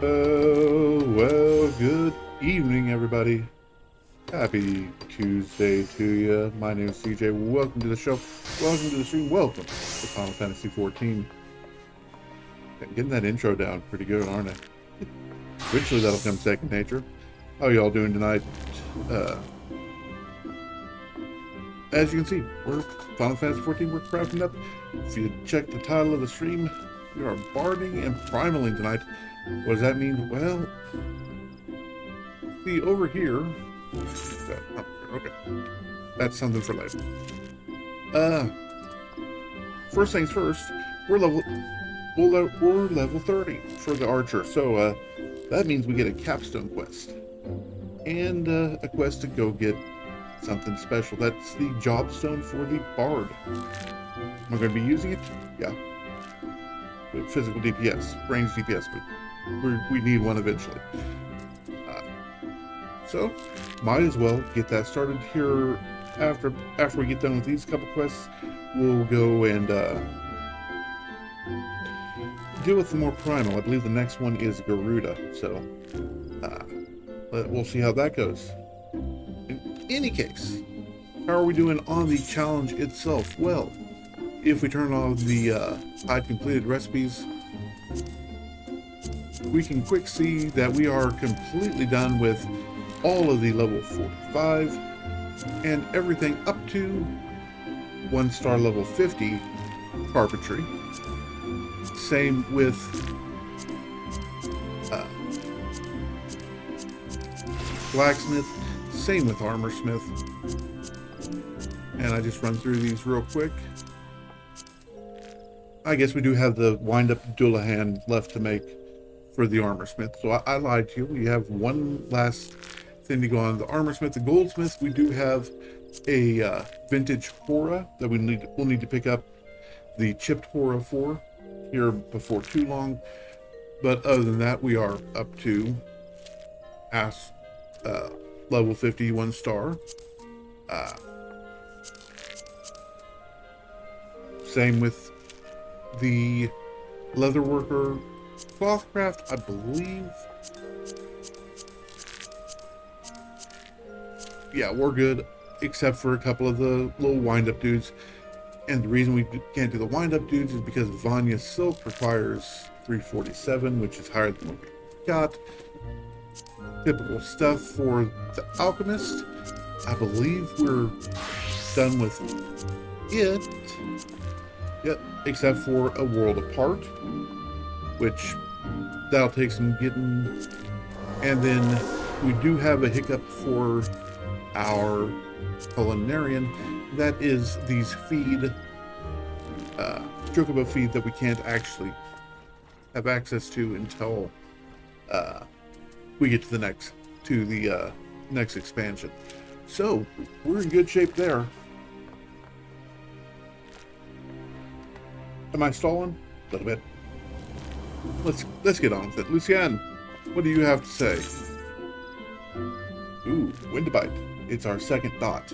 Well, good evening, everybody. Happy Tuesday to you. My name is CJ. Welcome to the show. Welcome to the stream. Welcome to Final Fantasy 14. Getting that intro down pretty good, aren't I? Eventually, that'll come second nature. How y'all doing tonight? As you can see, we're Final Fantasy 14. We're crafting up. If you check the title of the stream, we are Barding and Primaling tonight. What does that mean? Well, see over here. Okay, that's something for later. First things first, we're level 30 for the archer. So that means we get a capstone quest and a quest to go get something special. That's the job stone for the bard. Am I going to be using it? Yeah. With physical DPS, range DPS, but we need one eventually. So might as well get that started here. After we get done with these couple quests, we'll go and deal with the more primal. I believe the next one is Garuda, so we'll see how that goes. In any case, how are we doing on the challenge itself? Well, if we turn on the hide completed recipes, we can quick see that we are completely done with all of the level 45 and everything up to 1-star level 50 carpentry. Same with blacksmith, same with armorsmith. And I just run through these real quick. I guess we do have the wind-up Dullahan left to make for the armorsmith. So I lied to you. We have one last thing to go on. The armorsmith, the goldsmith, we do have a vintage Hora that we'll need to pick up the chipped Hora for here before too long. But other than that, we are up to level 50, 1-star. Same with the leatherworker clothcraft, I believe. Yeah, we're good, except for a couple of the little wind-up dudes. And the reason we can't do the wind-up dudes is because Vanya Silk requires 347, which is higher than what we got. Typical stuff for the alchemist. I believe we're done with it. Yep, except for a world apart, which that'll take some getting. And then we do have a hiccup for our culinarian. That is these feed, chocobo feed that we can't actually have access to until we get to the next expansion. So we're in good shape there. Am I stalling? A little bit. Let's get on with it. Lucienne, what do you have to say? Ooh, Windbite. It's our second dot.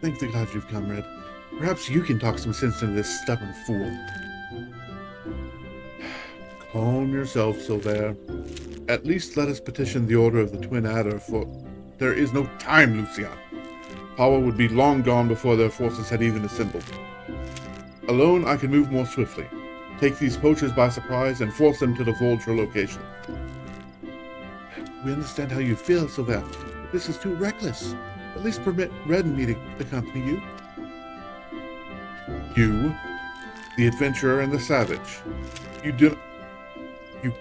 Thank the gods you've come, Red. Perhaps you can talk some sense into this stubborn fool. Calm yourself, Silver. At least let us petition the Order of the Twin Adder, for there is no time, Lucian. Power would be long gone before their forces had even assembled. Alone, I can move more swiftly, take these poachers by surprise, and force them to divulge your location. We understand how you feel, Silver, but this is too reckless. At least permit Red and me to accompany you. You, the adventurer and the savage, you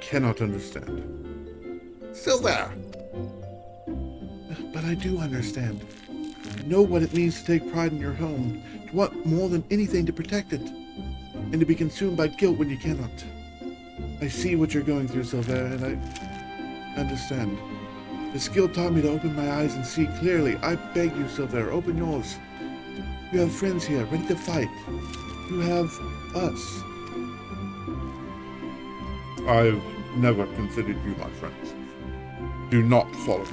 cannot understand. Silver! But I do understand. I know what it means to take pride in your home, to want more than anything to protect it, and to be consumed by guilt when you cannot. I see what you're going through, Silver, and I understand. The skill taught me to open my eyes and see clearly. I beg you, Silver, open yours. You have friends here, ready to fight. You have us. I've never considered you my friends. Do not follow me.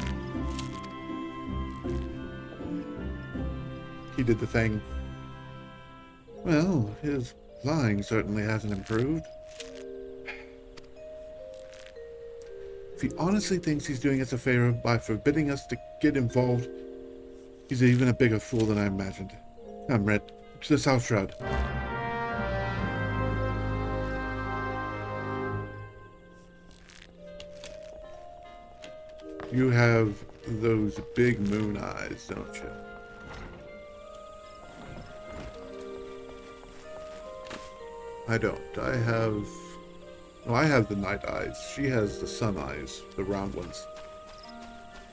he did the thing. Well, his flying certainly hasn't improved. If he honestly thinks he's doing us a favor by forbidding us to get involved, he's even a bigger fool than I imagined. Come, Red, to the South Shroud. You have those big moon eyes, don't you? I don't. I have... No, I have the night eyes. She has the sun eyes, the round ones.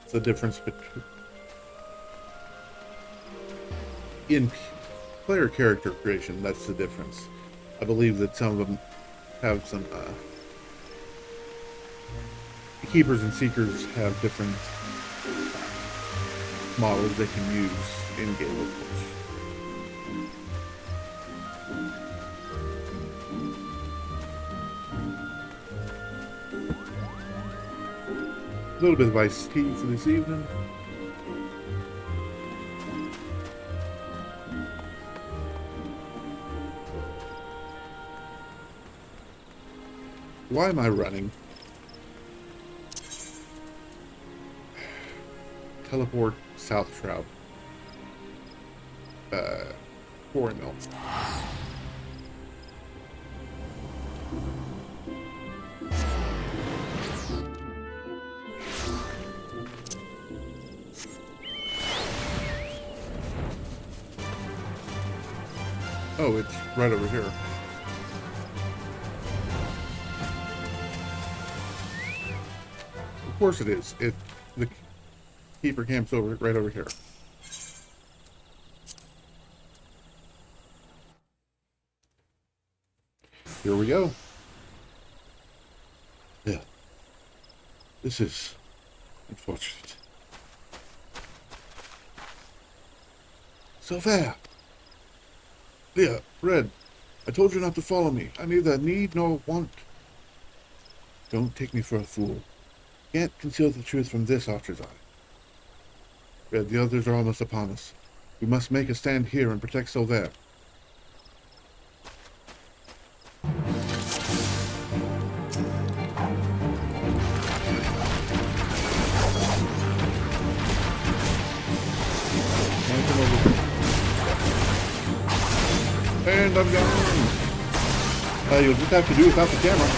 It's the difference between... In player character creation, that's the difference. I believe that some of them have some... Keepers and Seekers have different models they can use in game, of course. A little bit of iced tea for this evening. Why am I running? Teleport South Shroud. Quarry Mill. Oh, it's right over here. Of course it is. The keeper camp's right over here. Here we go. Yeah. This is unfortunate. So there. Leah, Red, I told you not to follow me. I neither need nor want. Don't take me for a fool. Can't conceal the truth from this archer's eye. Red, the others are almost upon us. We must make a stand here and protect Silver. And I'm gone. You'll just have to do without the camera.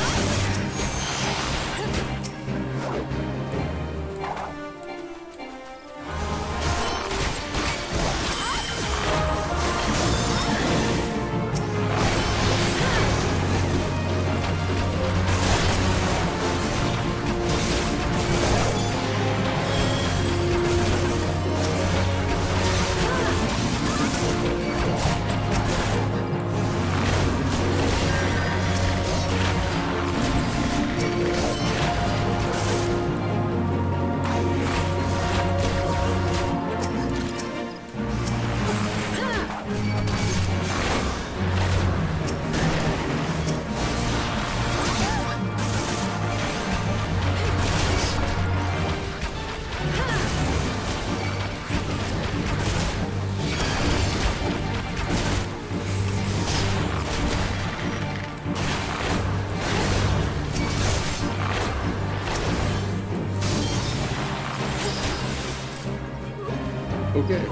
Okay.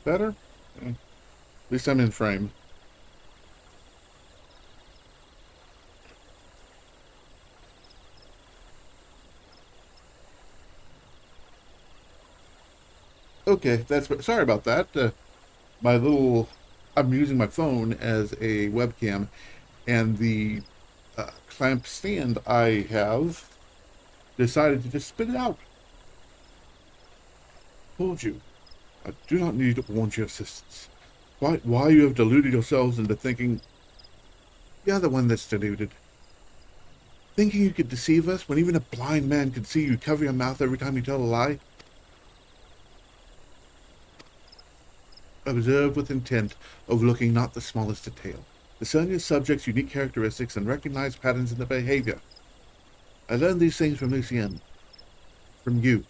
Better? At least I'm in frame. Okay, sorry about that. I'm using my phone as a webcam, and the clamp stand I have decided to just spit it out. Told you, I do not need to want your assistance. Why you have deluded yourselves into thinking you're the one that's deluded. Thinking you could deceive us when even a blind man can see you cover your mouth every time you tell a lie? Observe with intent, overlooking not the smallest detail. Discern your subject's unique characteristics and recognize patterns in their behavior. I learned these things from Lucien. From you.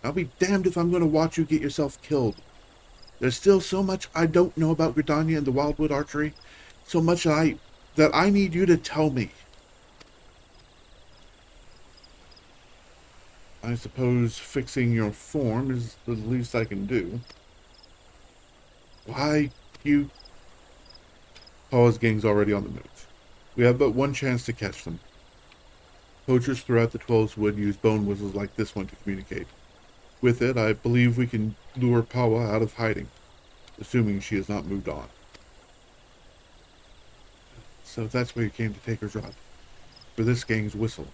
I'll be damned if I'm going to watch you get yourself killed. There's still so much I don't know about Gridania and the Wildwood archery. So much that I need you to tell me. I suppose fixing your form is the least I can do. Why, you... Paul's gang's already on the move. We have but one chance to catch them. Poachers throughout the Twelves would use bone whistles like this one to communicate. With it, I believe we can lure Pawa out of hiding, assuming she has not moved on. So that's why you came to take her rod. For this gang's whistle.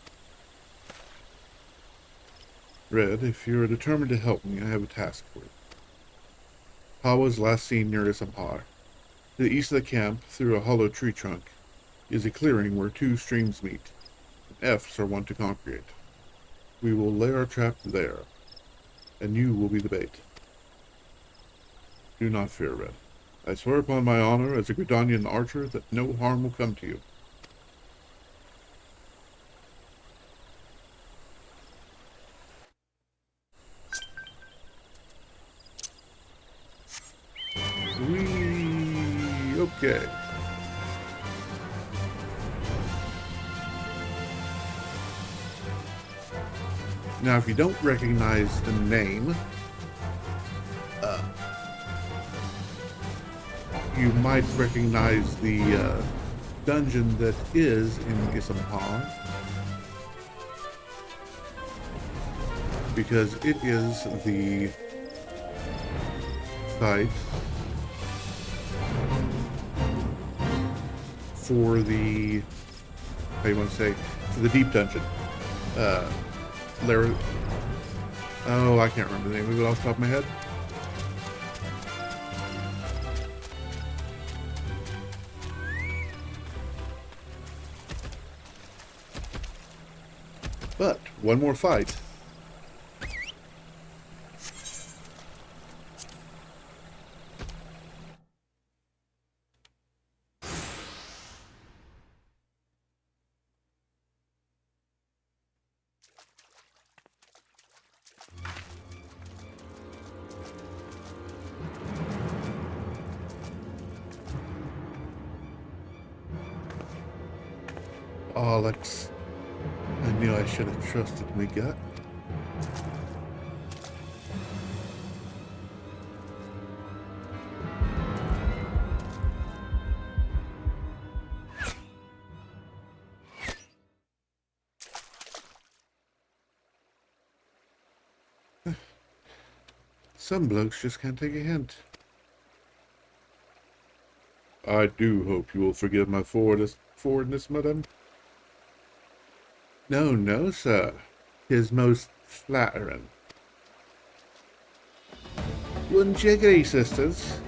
Red, if you are determined to help me, I have a task for you. Pawa's last seen near Isampar. To the east of the camp, through a hollow tree trunk, is a clearing where two streams meet. F's are one to congregate. We will lay our trap there, and you will be the bait. Do not fear, Red. I swear upon my honor as a Gridanian archer that no harm will come to you. Okay. Now, if you don't recognize the name, you might recognize the dungeon that is in Isampar, because it is the site for the, how you want to say, for the deep dungeon. Oh, I can't remember the name of it off the top of my head. But one more fight. Alex, I knew I should have trusted my gut. Some blokes just can't take a hint. I do hope you will forgive my forwardness, madam. No, no, sir. 'Tis most flattering. Wouldn't you agree, sisters?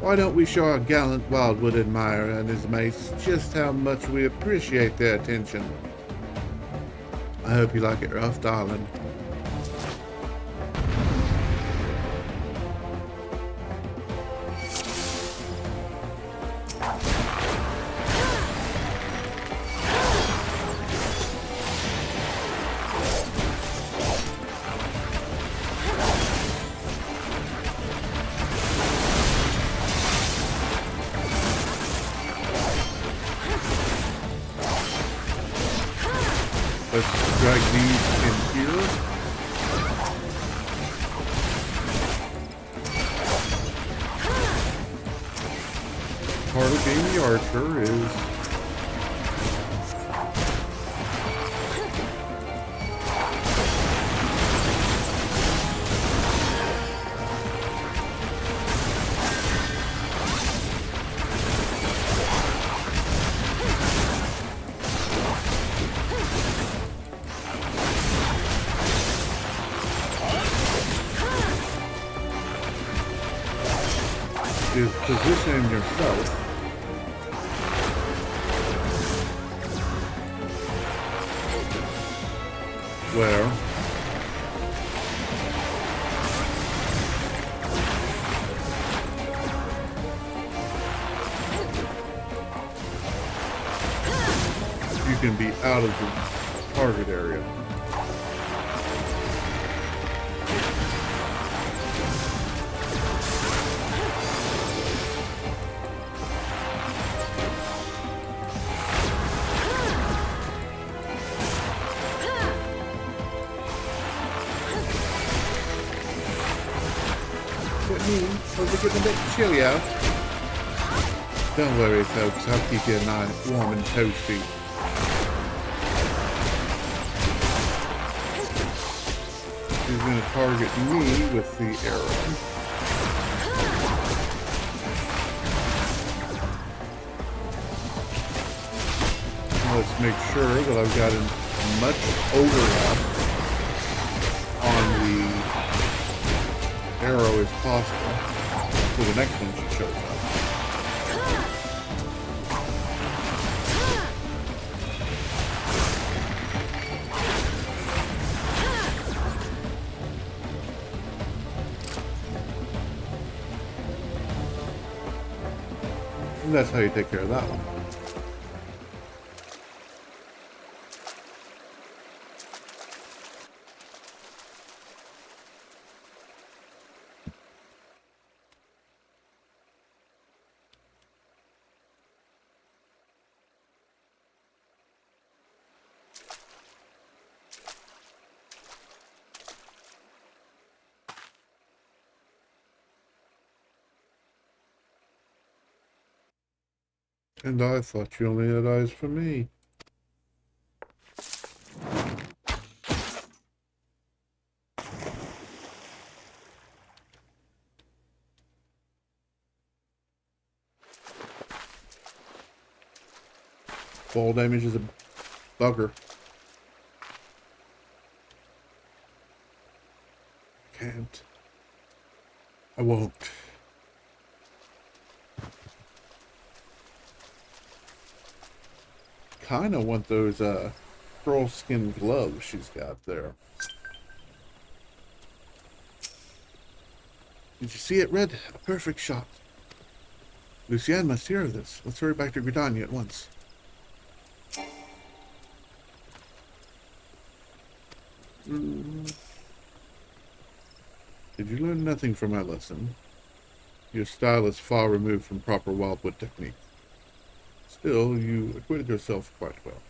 Why don't we show our gallant Wildwood admirer and his mates just how much we appreciate their attention? I hope you like it rough, darling. Let's drag these in here. Part of being the archer is positioning yourself Where? You can be out of the target area. Was it getting a bit chilly out? Don't worry, folks. I'll keep you nice, warm and toasty. He's going to target me with the arrow. Let's make sure that I've got as much overlap on the arrow as possible for the next one she shows up. And that's how you take care of that one. And I thought you only had eyes for me. Fall damage is a bugger. Can't. I won't. Kinda want those pearl skin gloves she's got there. Did you see it, Red? A perfect shot. Lucienne must hear of this. Let's hurry back to Gridania at once. Did you learn nothing from my lesson? Your style is far removed from proper wildwood technique. Still, you acquitted yourself quite well.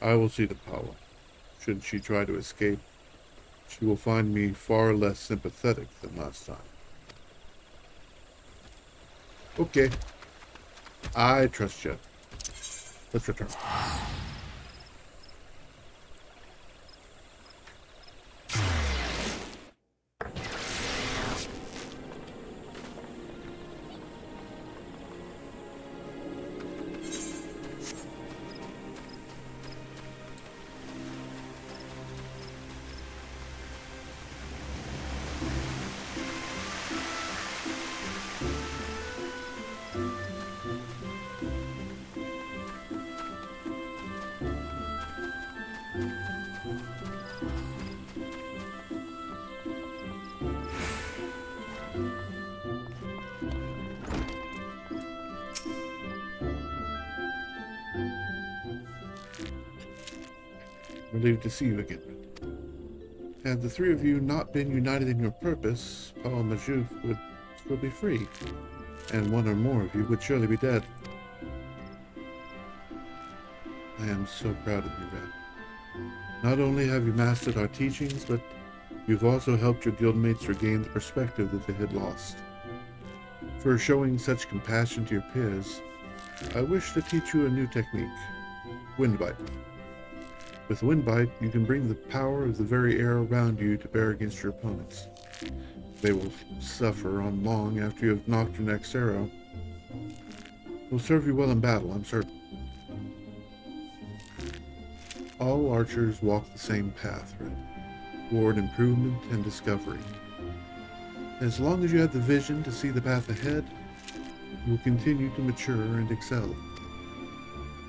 I will see to Paula. Should she try to escape, she will find me far less sympathetic than last time. Okay. I trust you. Let's return. Relieved to see you again. Had the three of you not been united in your purpose, Paul Majouf would still be free, and one or more of you would surely be dead. I am so proud of you, Red. Not only have you mastered our teachings, but you've also helped your guildmates regain the perspective that they had lost. For showing such compassion to your peers, I wish to teach you a new technique, Windbite. With Windbite, you can bring the power of the very air around you to bear against your opponents. They will suffer on long after you have knocked your next arrow. It will serve you well in battle, I'm certain. All archers walk the same path, Red, toward improvement and discovery. As long as you have the vision to see the path ahead, you will continue to mature and excel.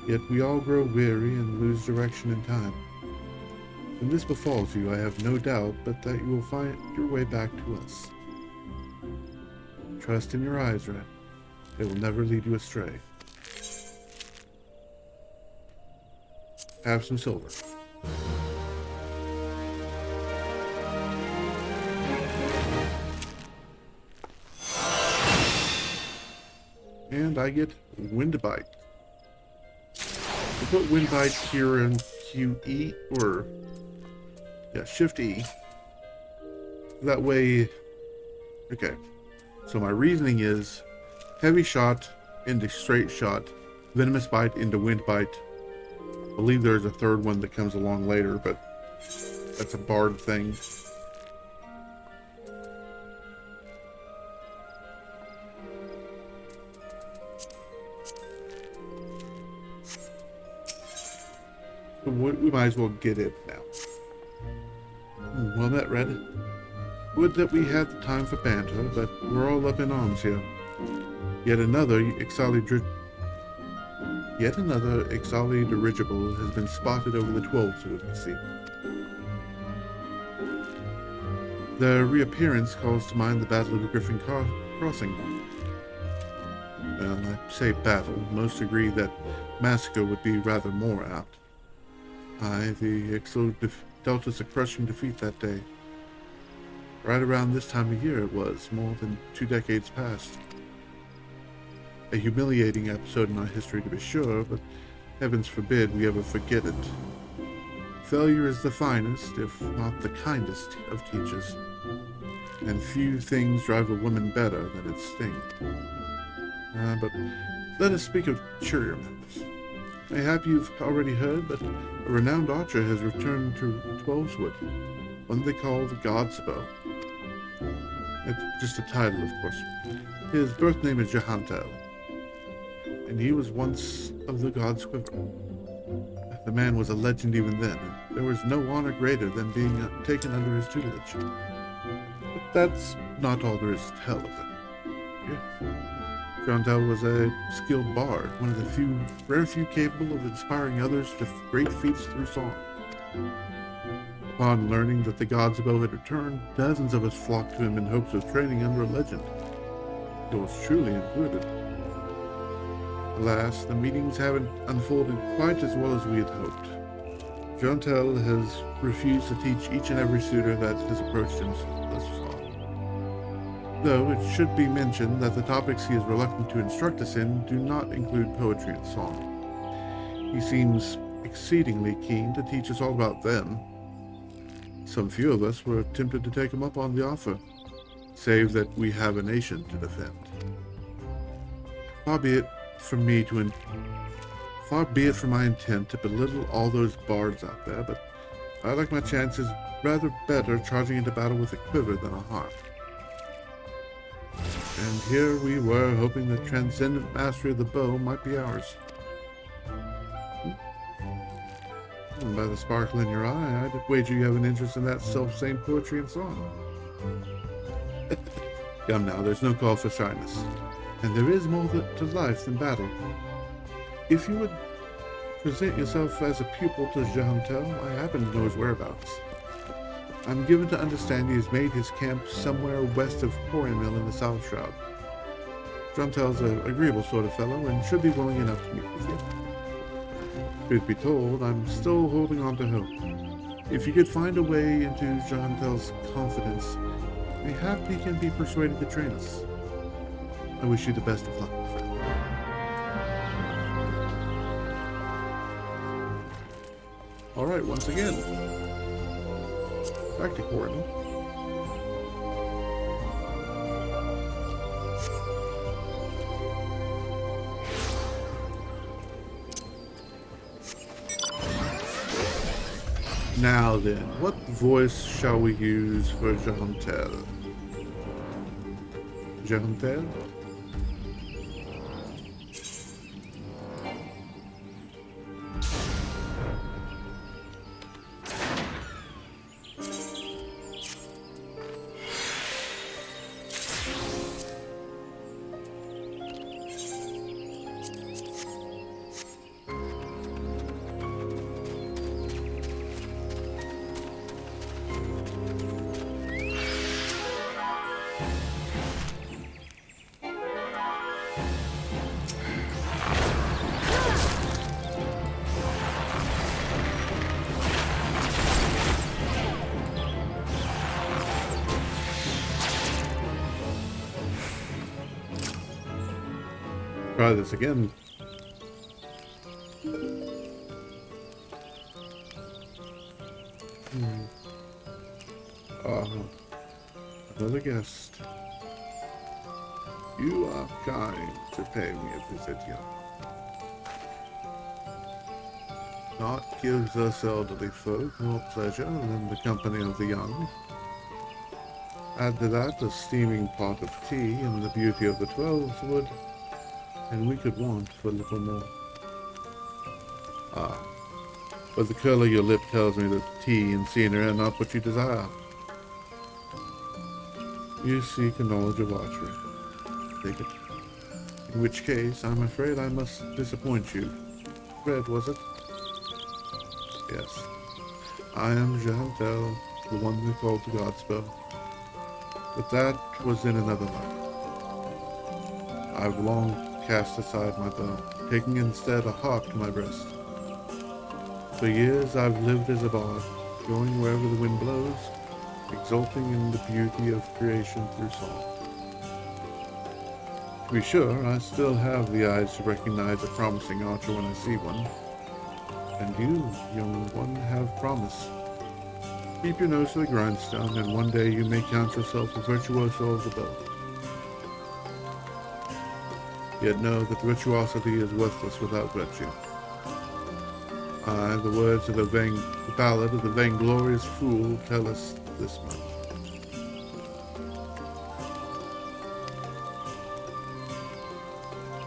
Yet we all grow weary and lose direction in time. When this befalls you, I have no doubt but that you will find your way back to us. Trust in your eyes, Red. They will never lead you astray. Have some silver. And I get Wind Bite. We'll put Wind Bite here in QE, or yeah, Shift E. That way, okay. So my reasoning is Heavy Shot into Straight Shot, Venomous Bite into Wind Bite. I believe there's a third one that comes along later, but that's a Bard thing. We might as well get it now. Well met, Red. Would that we had the time for banter, but we're all up in arms here. Yet another Ixali dirigible has been spotted over the 12 to the sea. Their reappearance calls to mind the Battle of the Griffin Crossing. Well, I say battle. Most agree that massacre would be rather more apt. Aye, the Ixo dealt us a crushing defeat that day. Right around this time of year it was, more than 2 decades past. A humiliating episode in our history to be sure, but heavens forbid we ever forget it. Failure is the finest, if not the kindest, of teachers, and few things drive a woman better than its sting. But let us speak of cheerier matters. Mayhap you've already heard, but a renowned archer has returned to Twelveswood, one they call the God's Bow. It's just a title, of course. His birth name is Jahantel, and he was once of the God's Quiver. The man was a legend even then, and there was no honor greater than being taken under his tutelage. But that's not all there is to tell of it. Yeah. Jahantel was a skilled bard, one of the rare few capable of inspiring others to great feats through song. Upon learning that the God's Bow had returned, dozens of us flocked to him in hopes of training under a legend. Yours truly included. Alas, the meetings haven't unfolded quite as well as we had hoped. Jahantel has refused to teach each and every suitor that has approached him thus far. Though it should be mentioned that the topics he is reluctant to instruct us in do not include poetry and song. He seems exceedingly keen to teach us all about them. Some few of us were tempted to take him up on the offer, save that we have a nation to defend. Far be it from my intent to belittle all those bards out there, but I like my chances rather better charging into battle with a quiver than a harp. And here we were, hoping the transcendent mastery of the bow might be ours. And by the sparkle in your eye, I'd wager you have an interest in that self-same poetry and song. Come now, there's no call for shyness. And there is more to life than battle. If you would present yourself as a pupil to Jahantel, I happen to know his whereabouts. I'm given to understand he has made his camp somewhere west of Quarry Mill in the South Shroud. Jahantel's an agreeable sort of fellow and should be willing enough to meet with you. Truth be told, I'm still holding on to hope. If you could find a way into Jahantel's confidence, mayhap he can be persuaded to train us. I wish you the best of luck, my friend. Alright, once again. Back to Gordon. Now then, what voice shall we use for Jahantel? Jahantel? try this again. Another guest. You are kind to pay me a visit, young. Naught gives us elderly folk more pleasure than the company of the young. Add to that a steaming pot of tea and the beauty of the 12's wood, and we could want for little more. Ah, but the curl of your lip tells me that tea and scenery are not what you desire. You seek a knowledge of archery. Take it. In which case, I'm afraid I must disappoint you. Red, was it? Yes. I am Jehantel, the one who called the Godspell. But that was in another life. I've long cast aside my bow, taking instead a harp to my breast. For years I've lived as a bard, going wherever the wind blows, exulting in the beauty of creation through song. To be sure, I still have the eyes to recognize a promising archer when I see one. And you, young one, have promise. Keep your nose to the grindstone, and one day you may count yourself a virtuoso of the bow. Yet know that virtuosity is worthless without virtue. Aye, the words of the ballad of the vainglorious fool tell us this much.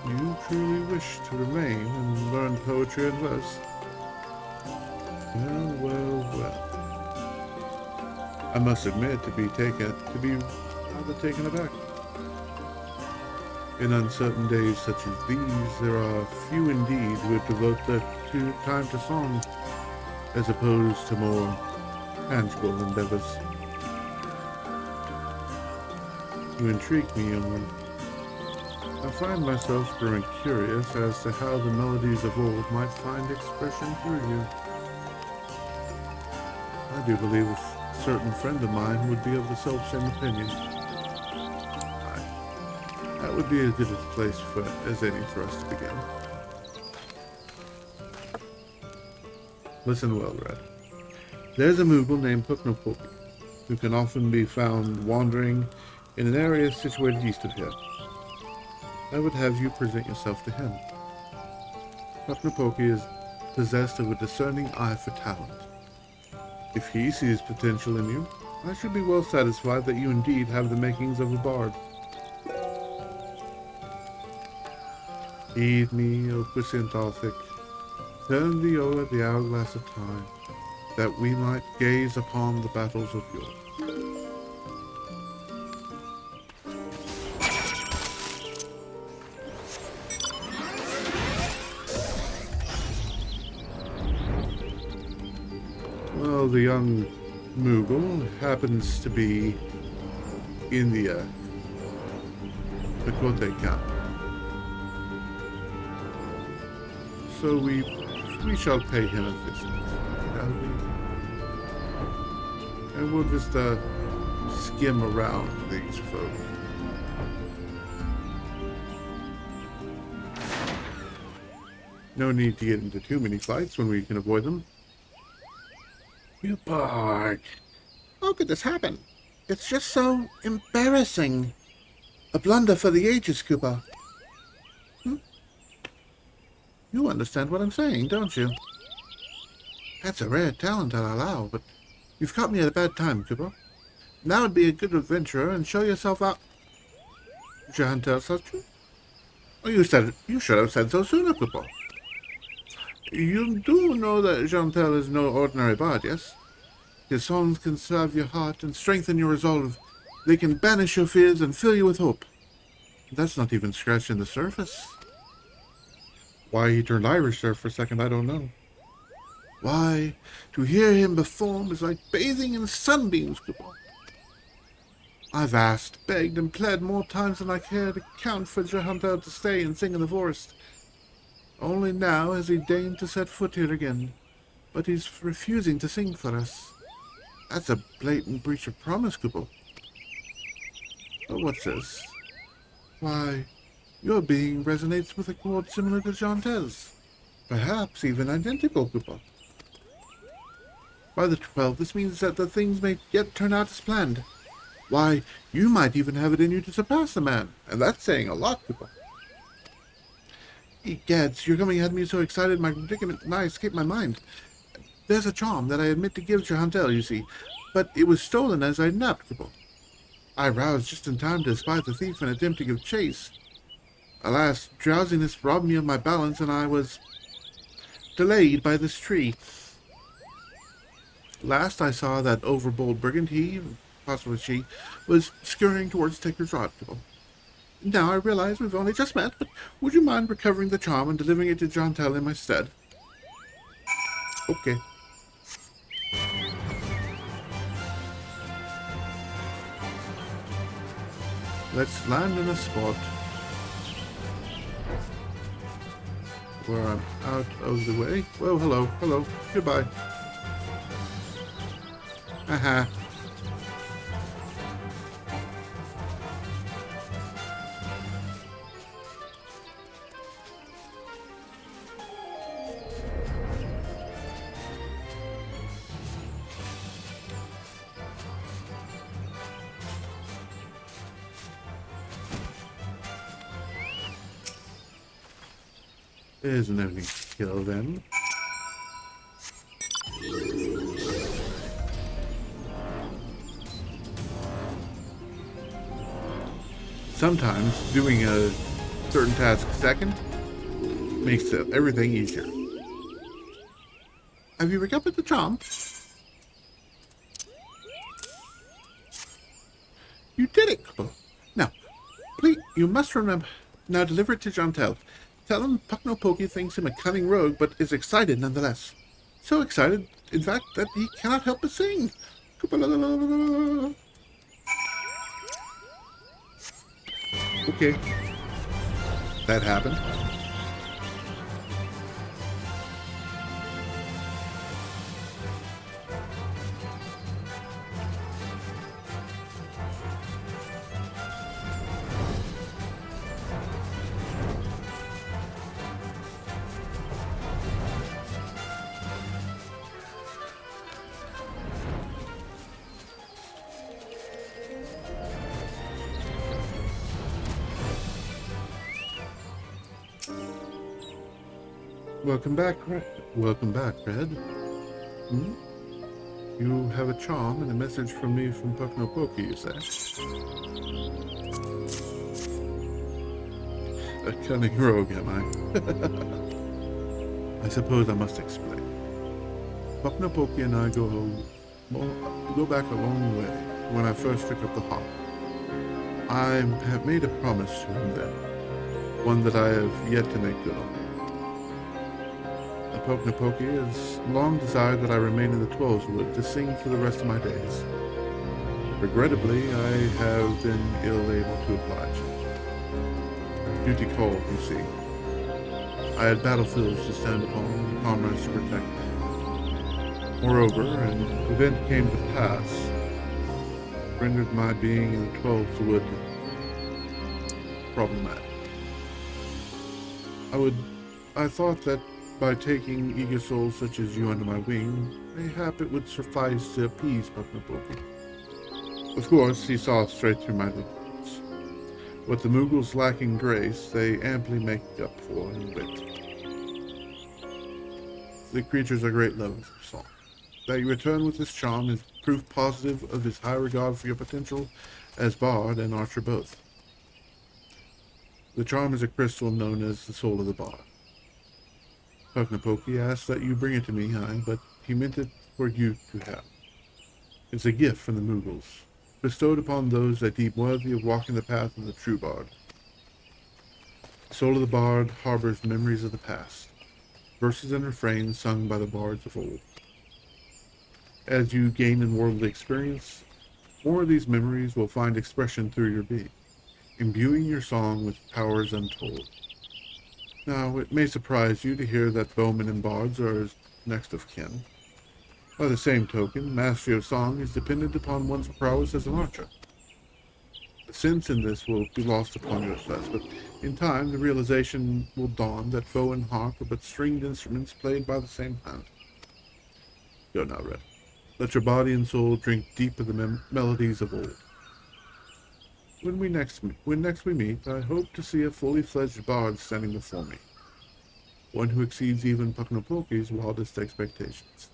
You truly wish to remain and learn poetry and verse? Well, well, well. I must admit to be rather taken aback. In uncertain days such as these, there are few indeed who would devote their time to song, as opposed to more tangible endeavors. You intrigue me, young one. I find myself growing curious as to how the melodies of old might find expression through you. I do believe a certain friend of mine would be of the self-same opinion. That would be as good a place as any for us to begin. Listen well, Red. There's a Moogle named Puknopoki, who can often be found wandering in an area situated east of here. I would have you present yourself to him. Puknopoki is possessed of a discerning eye for talent. If he sees potential in you, I should be well satisfied that you indeed have the makings of a bard. Heed me, O puissant Althic. Turn thee o'er the hourglass of time, that we might gaze upon the battles of yore. Well, the young Moogle happens to be in the Kote camp. So we shall pay him a visit, shall we? And we'll just skim around these folk. No need to get into too many fights when we can avoid them. You bark. How could this happen? It's just so embarrassing. A blunder for the ages, Cooper. You understand what I'm saying, don't you? That's a rare talent, I'll allow, but you've caught me at a bad time, Cooper. Now would be a good adventurer and show yourself out. Jehantel such? Oh, you should have said so sooner, Cooper. You do know that Jehantel is no ordinary bard, yes? His songs can salve your heart and strengthen your resolve. They can banish your fears and fill you with hope. That's not even scratching the surface. Why he turned Irish there for a second, I don't know. Why, to hear him perform is like bathing in sunbeams, Cooper. I've asked, begged, and pled more times than I care to count for Jehantel to stay and sing in the forest. Only now has he deigned to set foot here again, but he's refusing to sing for us. That's a blatant breach of promise, Cooper. But what's this? Why, Your being resonates with a chord similar to Chantel's. Perhaps even identical, Koopa. By the 12, this means that the things may yet turn out as planned. Why, you might even have it in you to surpass the man, and that's saying a lot, Koopa. Egads, you're coming at me so excited my predicament nigh escaped my mind. There's a charm that I admit to give to Chantel, you see, but it was stolen as I napped, Koopa. I roused just in time to espy the thief and attempt to give chase. Alas, drowsiness robbed me of my balance, and I was delayed by this tree. Last I saw that overbold brigand, he, possibly she, was scurrying towards Taker's Rod. Now I realize we've only just met, but would you mind recovering the charm and delivering it to Chantel in my stead? Okay. Let's land in a spot where I'm out of the way. Whoa, hello, goodbye. Aha. There's an enemy kill then. Sometimes doing a certain task second makes everything easier. Have you recovered the charm? You did it, Koopa. Now, please, you must remember. Now deliver it to Chantel. Tell him Pucknopoki thinks him a cunning rogue, but is excited nonetheless. So excited, in fact, that he cannot help but sing. Okay. That happened. Welcome back, Red. Hmm? You have a charm and a message from me from Pucknopoki, you say? A cunning rogue, am I? I suppose I must explain. Pucknopoki and I go back a long way when I first took up the hop. I have made a promise to him then, one that I have yet to make good on. Pucknopoki has long desired that I remain in the 12's wood to sing for the rest of my days. Regrettably, I have been ill able to oblige. Duty called, you see. I had battlefields to stand upon and comrades to protect. Moreover, an event came to pass, rendered my being in the 12's wood problematic. I thought that by taking eager souls such as you under my wing, mayhap it would suffice to appease Pucknopoki. Of course, he saw straight through my lips. What the Moogles lack in grace, they amply make up for in wit. The creatures are great lovers of song. That you return with this charm is proof positive of his high regard for your potential as bard and archer both. The charm is a crystal known as the soul of the bard. Pucknopoki asked that you bring it to me, but he meant it for you to have. It's a gift from the Moogles, bestowed upon those that deem worthy of walking the path of the true bard. The soul of the bard harbors memories of the past, verses and refrains sung by the bards of old. As you gain in worldly experience, more of these memories will find expression through your being, imbuing your song with powers untold. Now, it may surprise you to hear that bowmen and bards are his next of kin. By the same token, mastery of song is dependent upon one's prowess as an archer. The sense in this will be lost upon you at first, but in time the realization will dawn that bow and harp are but stringed instruments played by the same hand. Go now, Red. Let your body and soul drink deep of the melodies of old. When next we meet, I hope to see a fully fledged bard standing before me, one who exceeds even Pucknapolki's wildest expectations.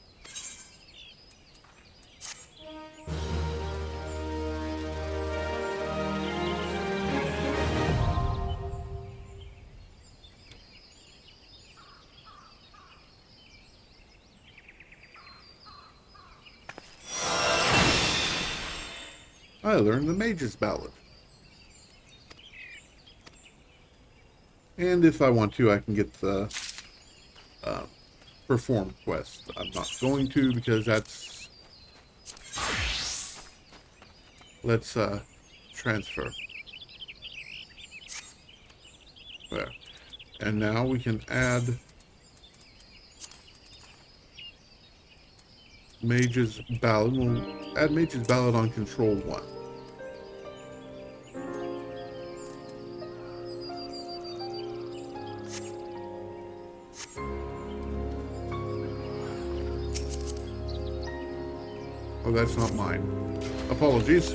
I learned the Mage's Ballad. And if I want to, I can get the Perform quest. I'm not going to because that's... Let's transfer. There. And now we can add Mage's Ballad. We'll add Mage's Ballad on Control 1. Oh, that's not mine. Apologies.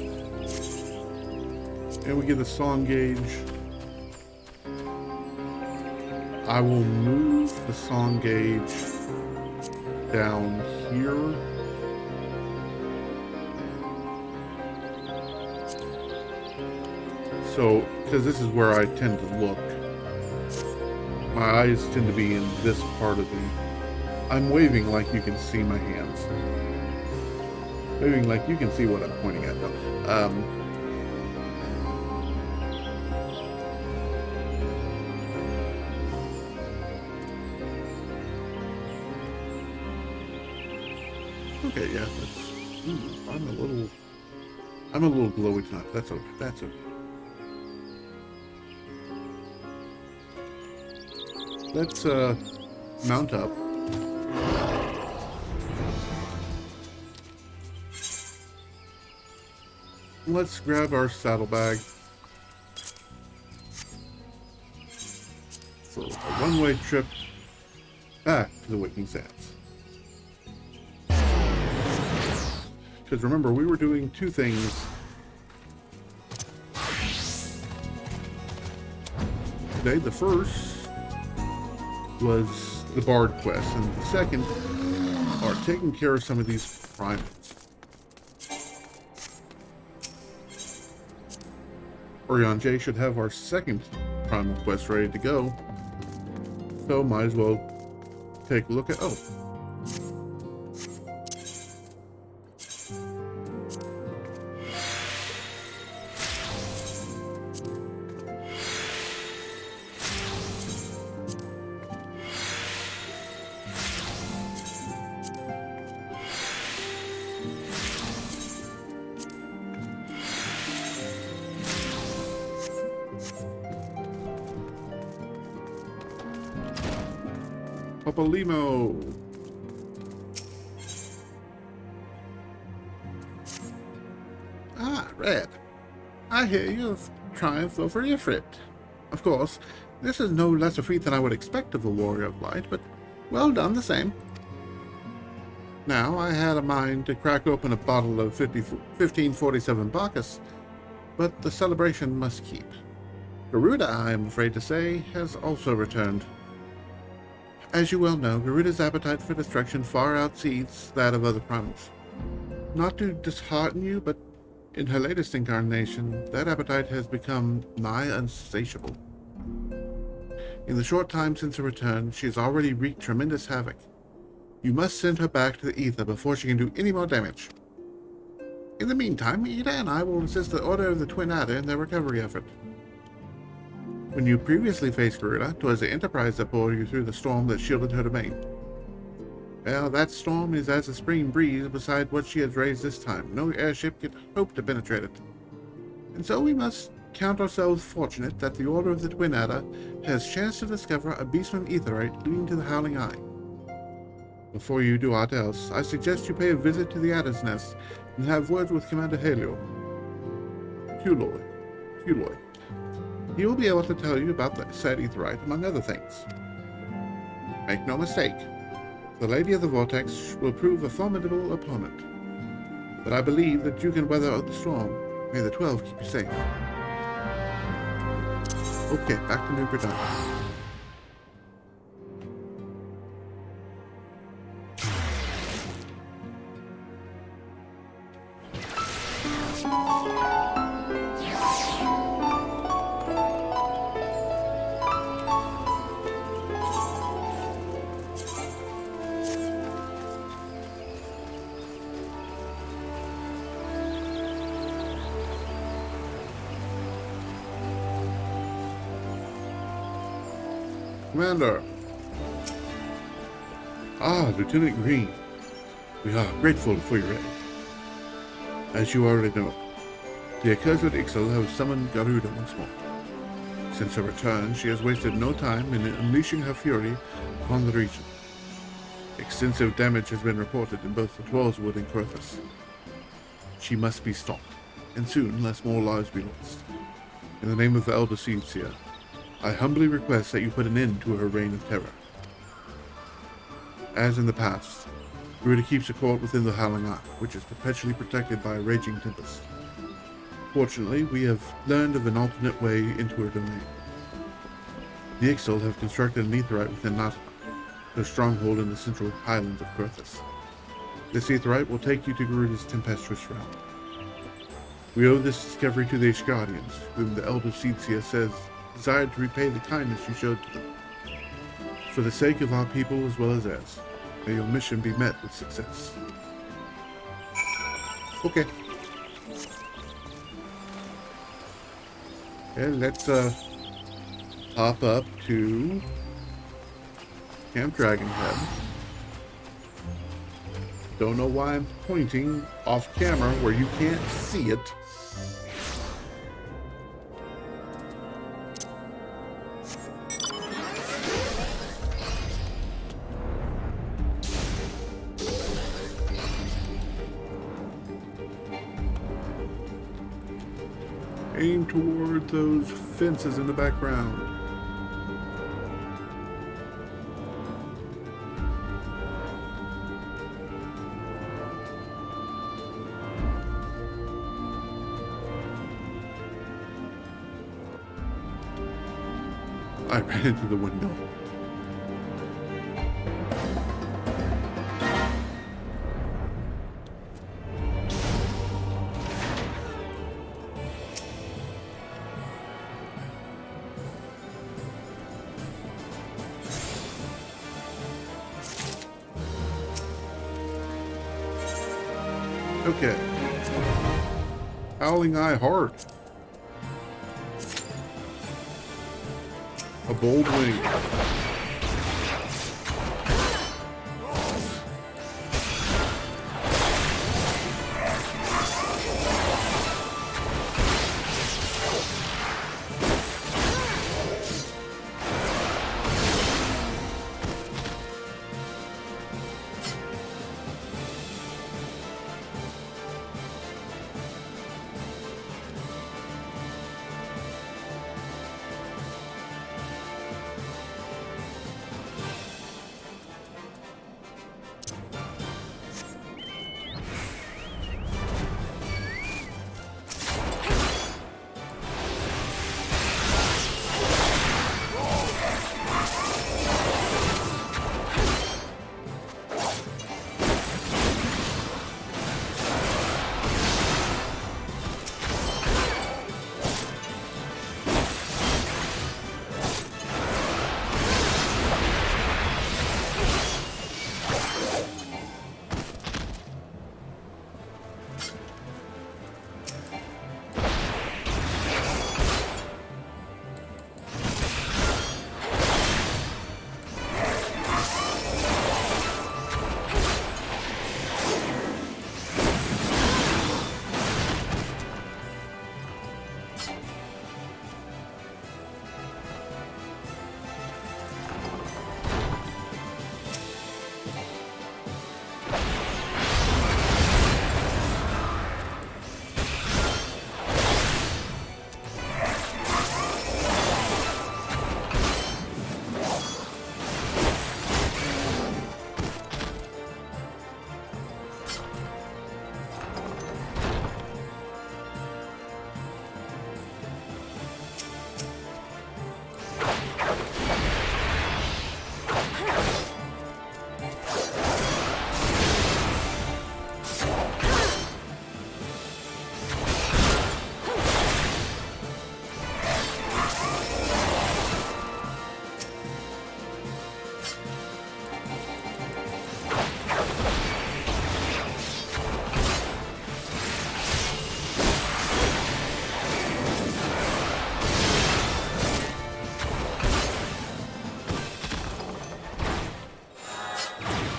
And we get a song gauge. I will move the song gauge down here. So, because this is where I tend to look. My eyes tend to be in this part of the... I'm waving like you can see my hands. Waving like you can see what I'm pointing at, though. Okay, yeah, that's... Ooh, I'm a little glowy tonight. That's okay. That's okay. Let's, mount up. Let's grab our saddlebag for a one-way trip back to the Waking Sands. Because remember, we were doing two things. Today, the first was the Bard quest, and the second are taking care of some of these Primals. Orion J should have our second Primal quest ready to go, so might as well take a look at... Oh. Papalimo. Ah, Red. I hear you've triumphed over Ifrit. Of course, this is no less a feat than I would expect of a warrior of light, but well done the same. Now, I had a mind to crack open a bottle of 1547 Bacchus, but the celebration must keep. Garuda, I am afraid to say, has also returned. As you well know, Garuda's appetite for destruction far exceeds that of other primals. Not to dishearten you, but in her latest incarnation, that appetite has become nigh unsatiable. In the short time since her return, she has already wreaked tremendous havoc. You must send her back to the Ether before she can do any more damage. In the meantime, Ida and I will assist the Order of the Twin Adder in their recovery effort. When you previously faced Garuda, 'twas the Enterprise that bore you through the storm that shielded her domain. Well, that storm is as a spring breeze beside what she has raised this time. No airship could hope to penetrate it. And so we must count ourselves fortunate that the Order of the Twin Adder has chanced to discover a beastman aetherite leading to the Howling Eye. Before you do aught else, I suggest you pay a visit to the Adder's Nest and have words with Commander Helio. Lord. Fuloy. He will be able to tell you about the said Aetheryte, among other things. Make no mistake, the Lady of the Vortex will prove a formidable opponent, but I believe that you can weather the storm. May the 12 keep you safe. Okay, back to New Britannia. Commander. Lieutenant Green. We are grateful for your aid. As you already know, the accursed Ixal has summoned Garuda once more. Since her return, she has wasted no time in unleashing her fury upon the region. Extensive damage has been reported in both the Trollswood and Crothus. She must be stopped, and soon, lest more lives be lost. In the name of the Elder Seedseer, I humbly request that you put an end to her reign of terror. As in the past, Garuda keeps a court within the Howling Eye, which is perpetually protected by a raging tempest. Fortunately, we have learned of an alternate way into her domain. The Ixal have constructed an Aetheryte within Mastadon, their stronghold in the central highlands of Crothus. This Aetheryte will take you to Garuda's tempestuous realm. We owe this discovery to the Ishgardians, whom the Elder Seedseer says desired to repay the kindness you showed to them. For the sake of our people as well as theirs, may your mission be met with success. Okay. And let's hop up to Camp Dragonhead. Don't know why I'm pointing off camera where you can't see it. Aim toward those fences in the background. I ran into the window. Okay. Howling Eye Heart. A bold wing.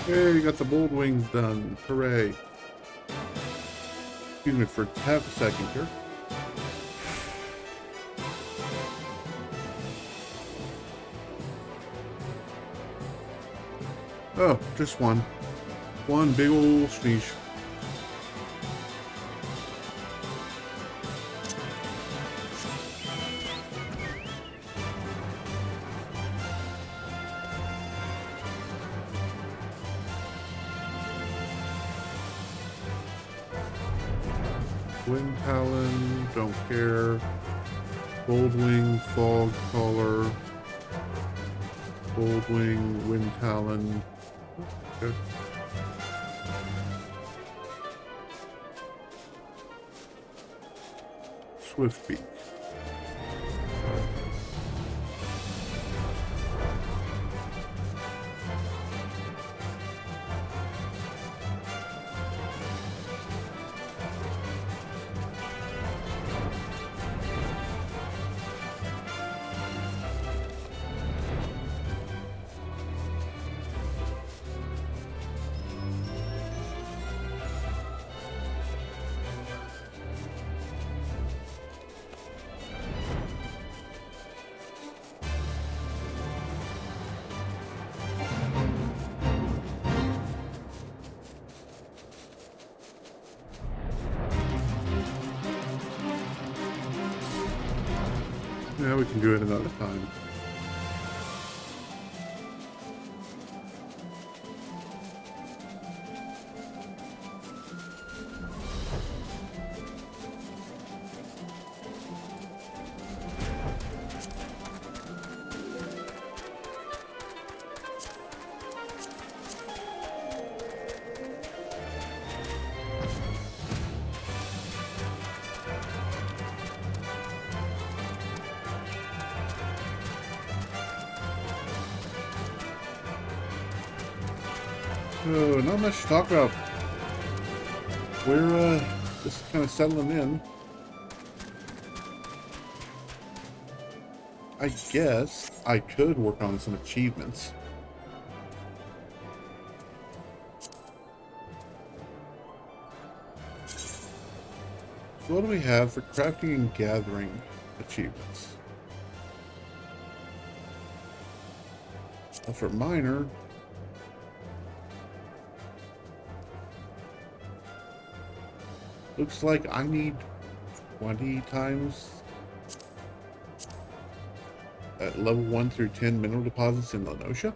Hey, you got the bold wings done. Hooray. Excuse me for half a second here. Oh, just one. One big old sneeze. Wind Talon, don't care. Goldwing, Fog Caller. Goldwing, Wind Talon. Okay. Swiftbeak. Yeah, we can do it another time. So, not much to talk about. We're just kind of settling in. I guess I could work on some achievements. So what do we have for crafting and gathering achievements? Well, for miner, looks like I need 20 times at level 1 through 10 mineral deposits in Lenosha.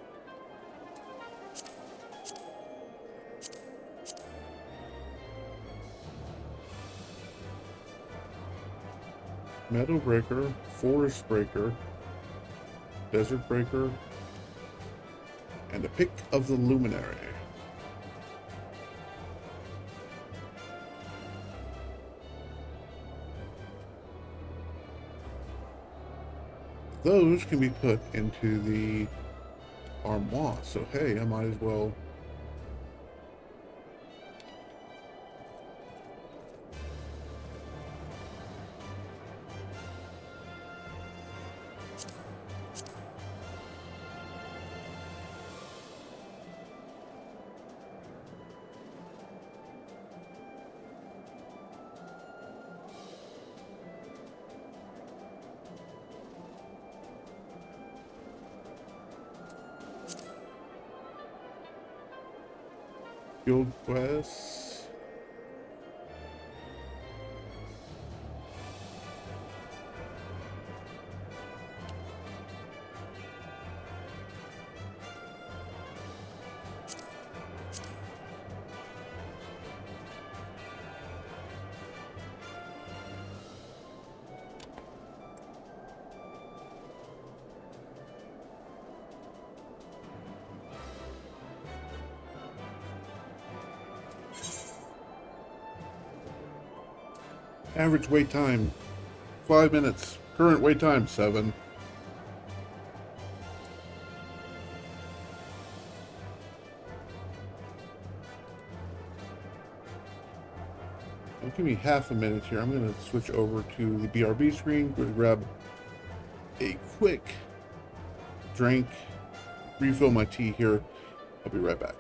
Meadow Breaker, Forest Breaker, Desert Breaker, and a Pick of the Luminary. Those can be put into the armoire, so hey, I might as well Guild quests. Average wait time 5 minutes. Current wait time 7. Give me half a minute here. I'm going to switch over to the BRB screen. Go to grab a quick drink, refill my tea here. I'll be right back.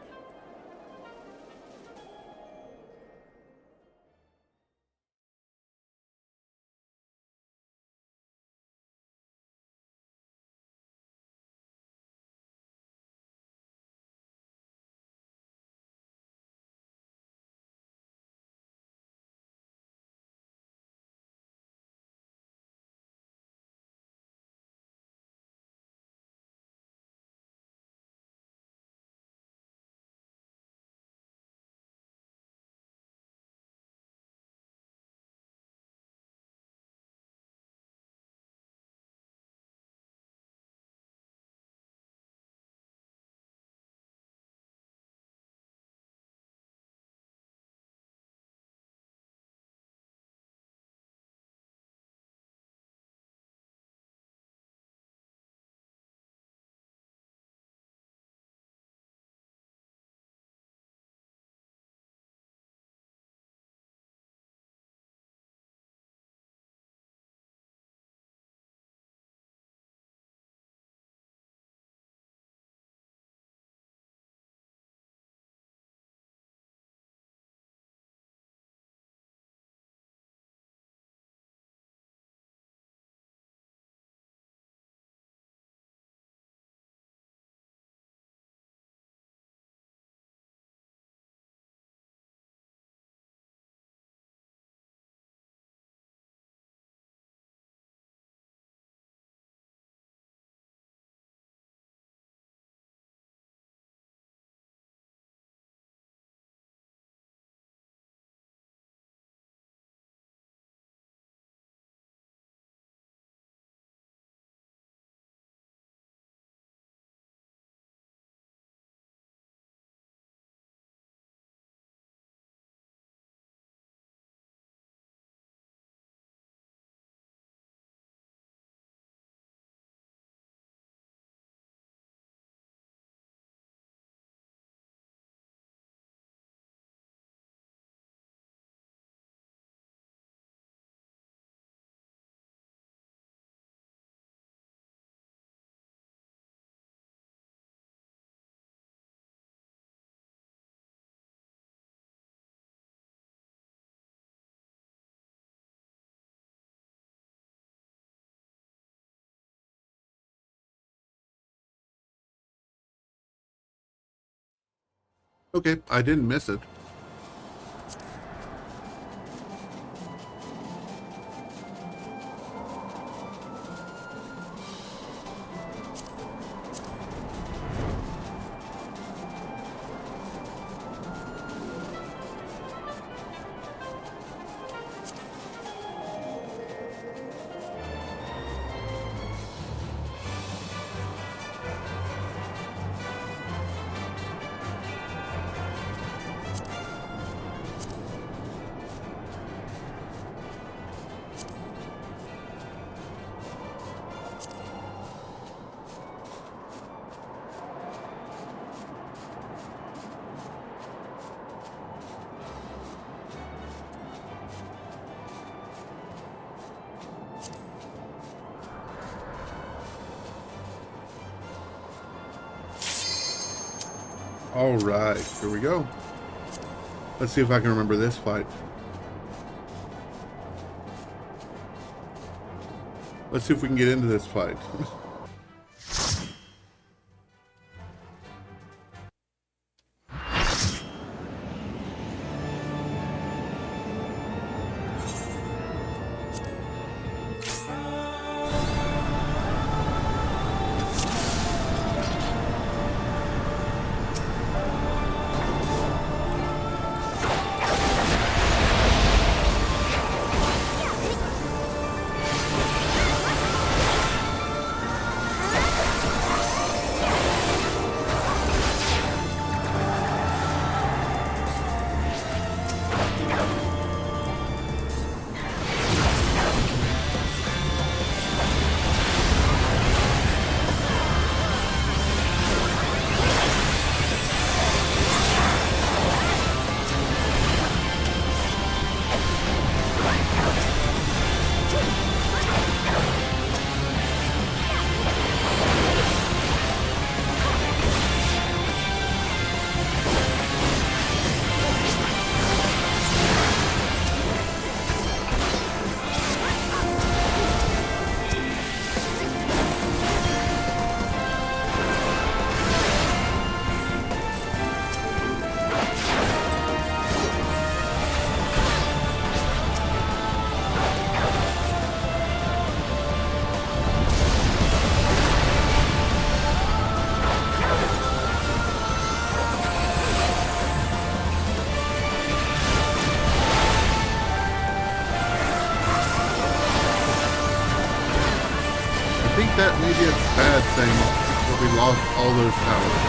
Okay, I didn't miss it. All right, here we go. Let's see if I can remember this fight. Let's see if we can get into this fight. I think that may be a bad thing that we lost all those towers.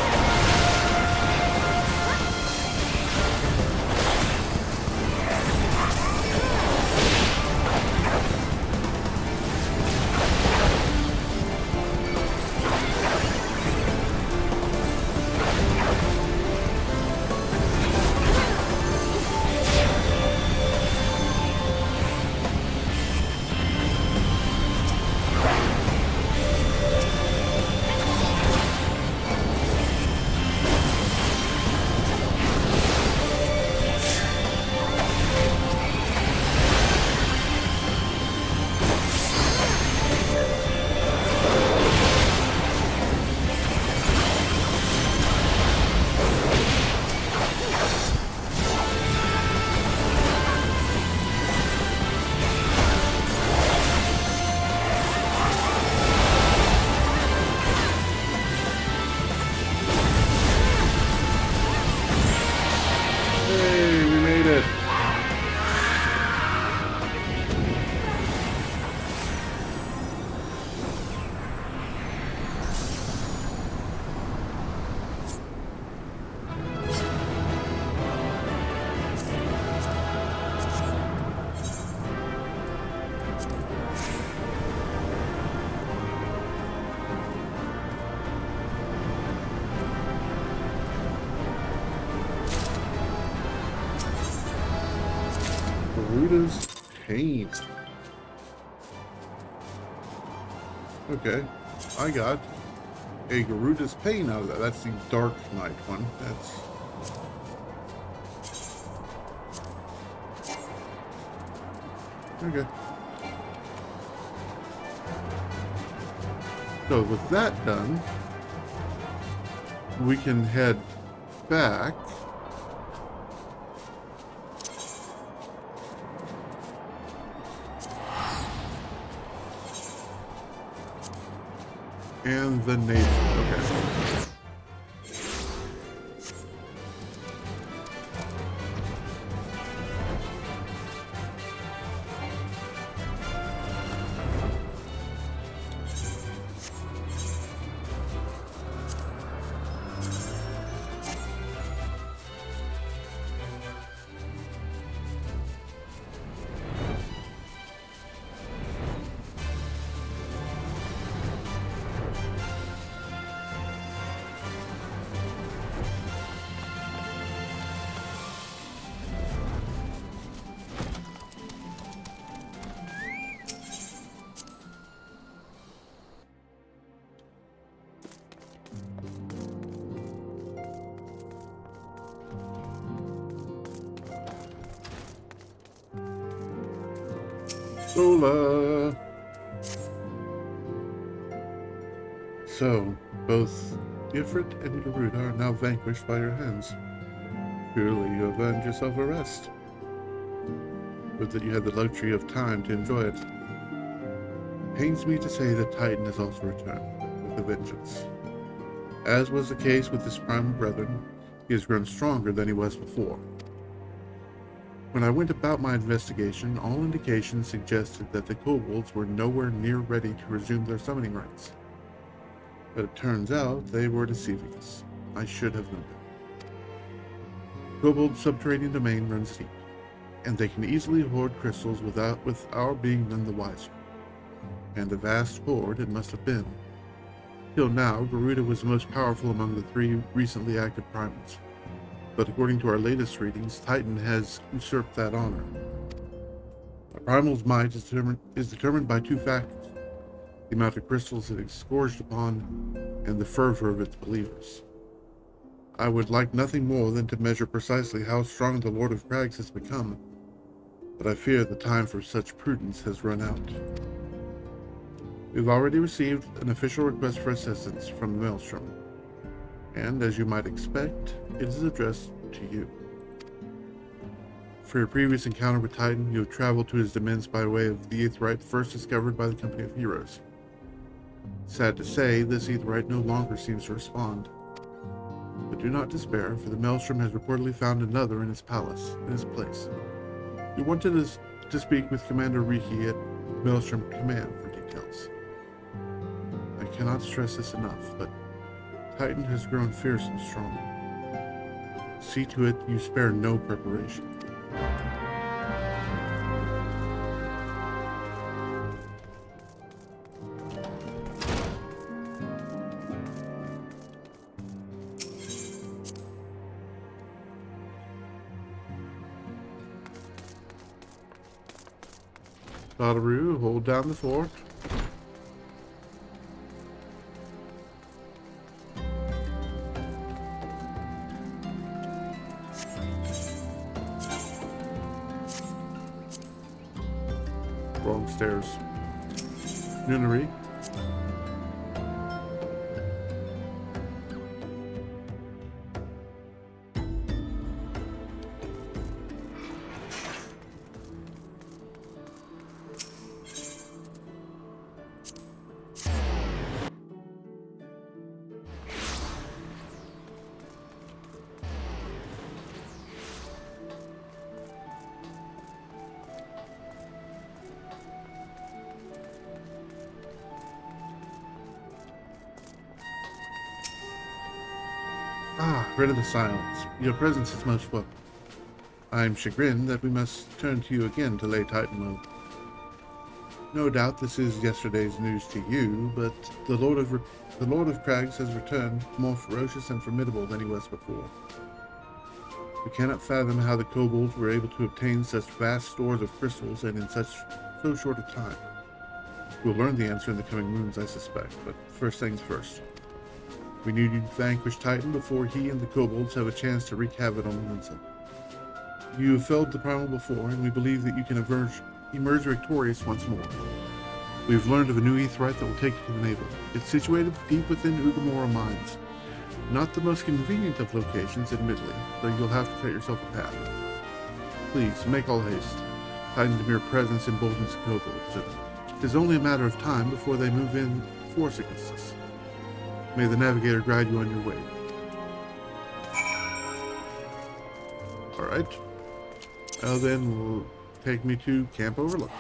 Hey, we made it. Garuda's Pain. Okay, I got a Garuda's Pain out of that. That's the Dark Knight one. That's... okay. So with that done, we can head back And the Navy. Okay. Sola. So, both Ifrit and Garuda are now vanquished by your hands. Surely you have earned yourself a rest. But that you had the luxury of time to enjoy it. Pains me to say that Titan has also returned, with a vengeance. As was the case with his primal brethren, he has grown stronger than he was before. When I went about my investigation, all indications suggested that the kobolds were nowhere near ready to resume their summoning rites. But it turns out they were deceiving us. I should have known it. Kobold subterranean domain runs deep, and they can easily hoard crystals with our being none the wiser. And a vast hoard it must have been. Till now, Garuda was the most powerful among the 3 recently active primals. But according to our latest readings, Titan has usurped that honor. A primal's might is determined by 2 factors: the amount of crystals it is scourged upon, and the fervor of its believers. I would like nothing more than to measure precisely how strong the Lord of Crags has become, but I fear the time for such prudence has run out. We've already received an official request for assistance from the Maelstrom, and as you might expect, it is addressed to you. For your previous encounter with Titan, you have traveled to his demesnes by way of the Aetheryte first discovered by the Company of Heroes. Sad to say, this Aetheryte no longer seems to respond. But do not despair, for the Maelstrom has reportedly found another in his place. We wanted to speak with Commander Riki at Maelstrom Command for details. I cannot stress this enough, but Titan has grown fierce and strong. See to it you spare no preparation. Badaru, hold down the fort. Wrong stairs. Nunnery. Rid of the silence. Your presence is most welcome. I am chagrined that we must turn to you again to lay Titan low. No doubt this is yesterday's news to you, but the Lord of Crags has returned more ferocious and formidable than he was before. We cannot fathom how the kobolds were able to obtain such vast stores of crystals and in so short a time. We'll learn the answer in the coming moons, I suspect, but first things first. We need you to vanquish Titan before he and the kobolds have a chance to wreak havoc on Windsor. You have felled the primal before, and we believe that you can emerge victorious once more. We've learned of a new Aetheryte that will take you to the navel. It's situated deep within Ugamora Mines. Not the most convenient of locations, admittedly, though you'll have to cut yourself a path. Please, make all haste. Titan's mere presence emboldens the kobolds. It is only a matter of time before they move in force against us. May the navigator guide you on your way. Alright. Now then, will take me to Camp Overlook.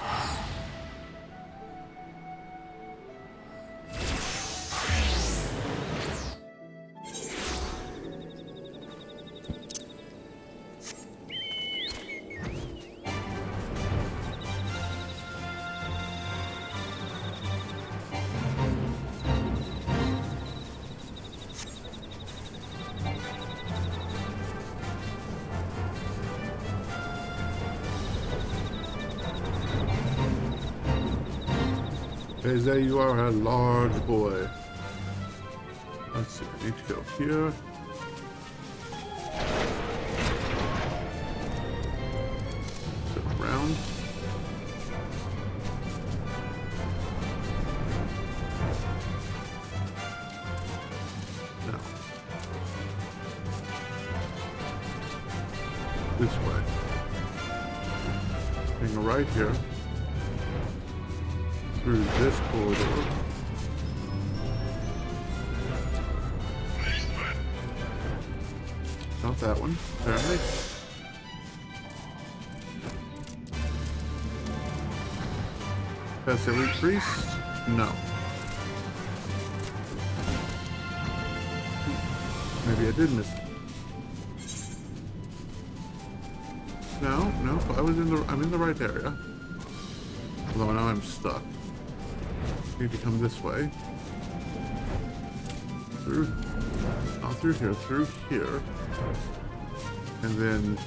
Okay, there you are, a large boy. Let's see, I need to go here. Sit around. Now. This way. Hang right here. Through this corridor. Not that one, apparently. Past elite priest? No. Maybe I did miss it. No, I'm in the right area. Although now I'm stuck. Need to come this way. Not through here, through here. And then...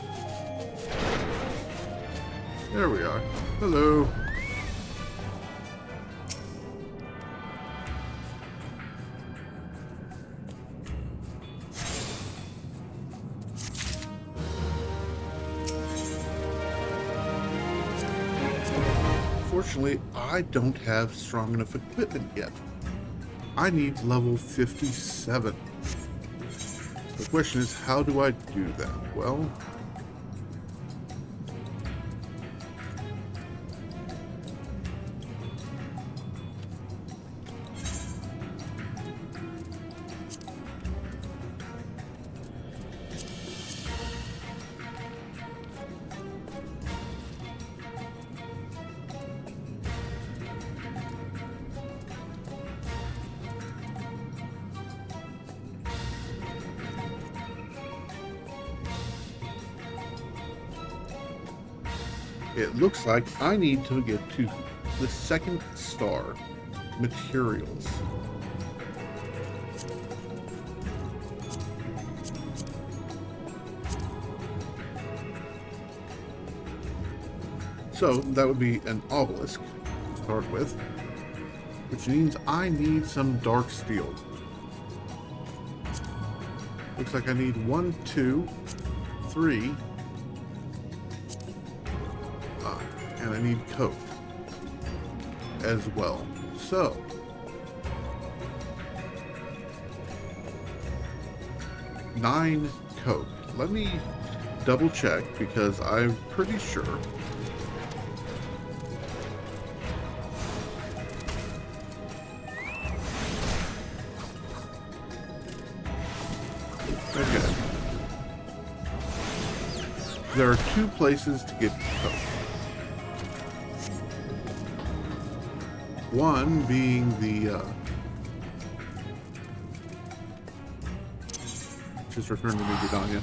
there we are. Hello. Unfortunately, I don't have strong enough equipment yet. I need level 57. The question is, how do I do that? Well, it looks like I need to get to the second star, materials. So that would be an obelisk to start with, which means I need some dark steel. Looks like I need 1, 2, 3. And I need coke as well. So, nine coke. Let me double check because I'm pretty sure. Okay. There are 2 places to get coke. One being the, just returned to me, Vidania.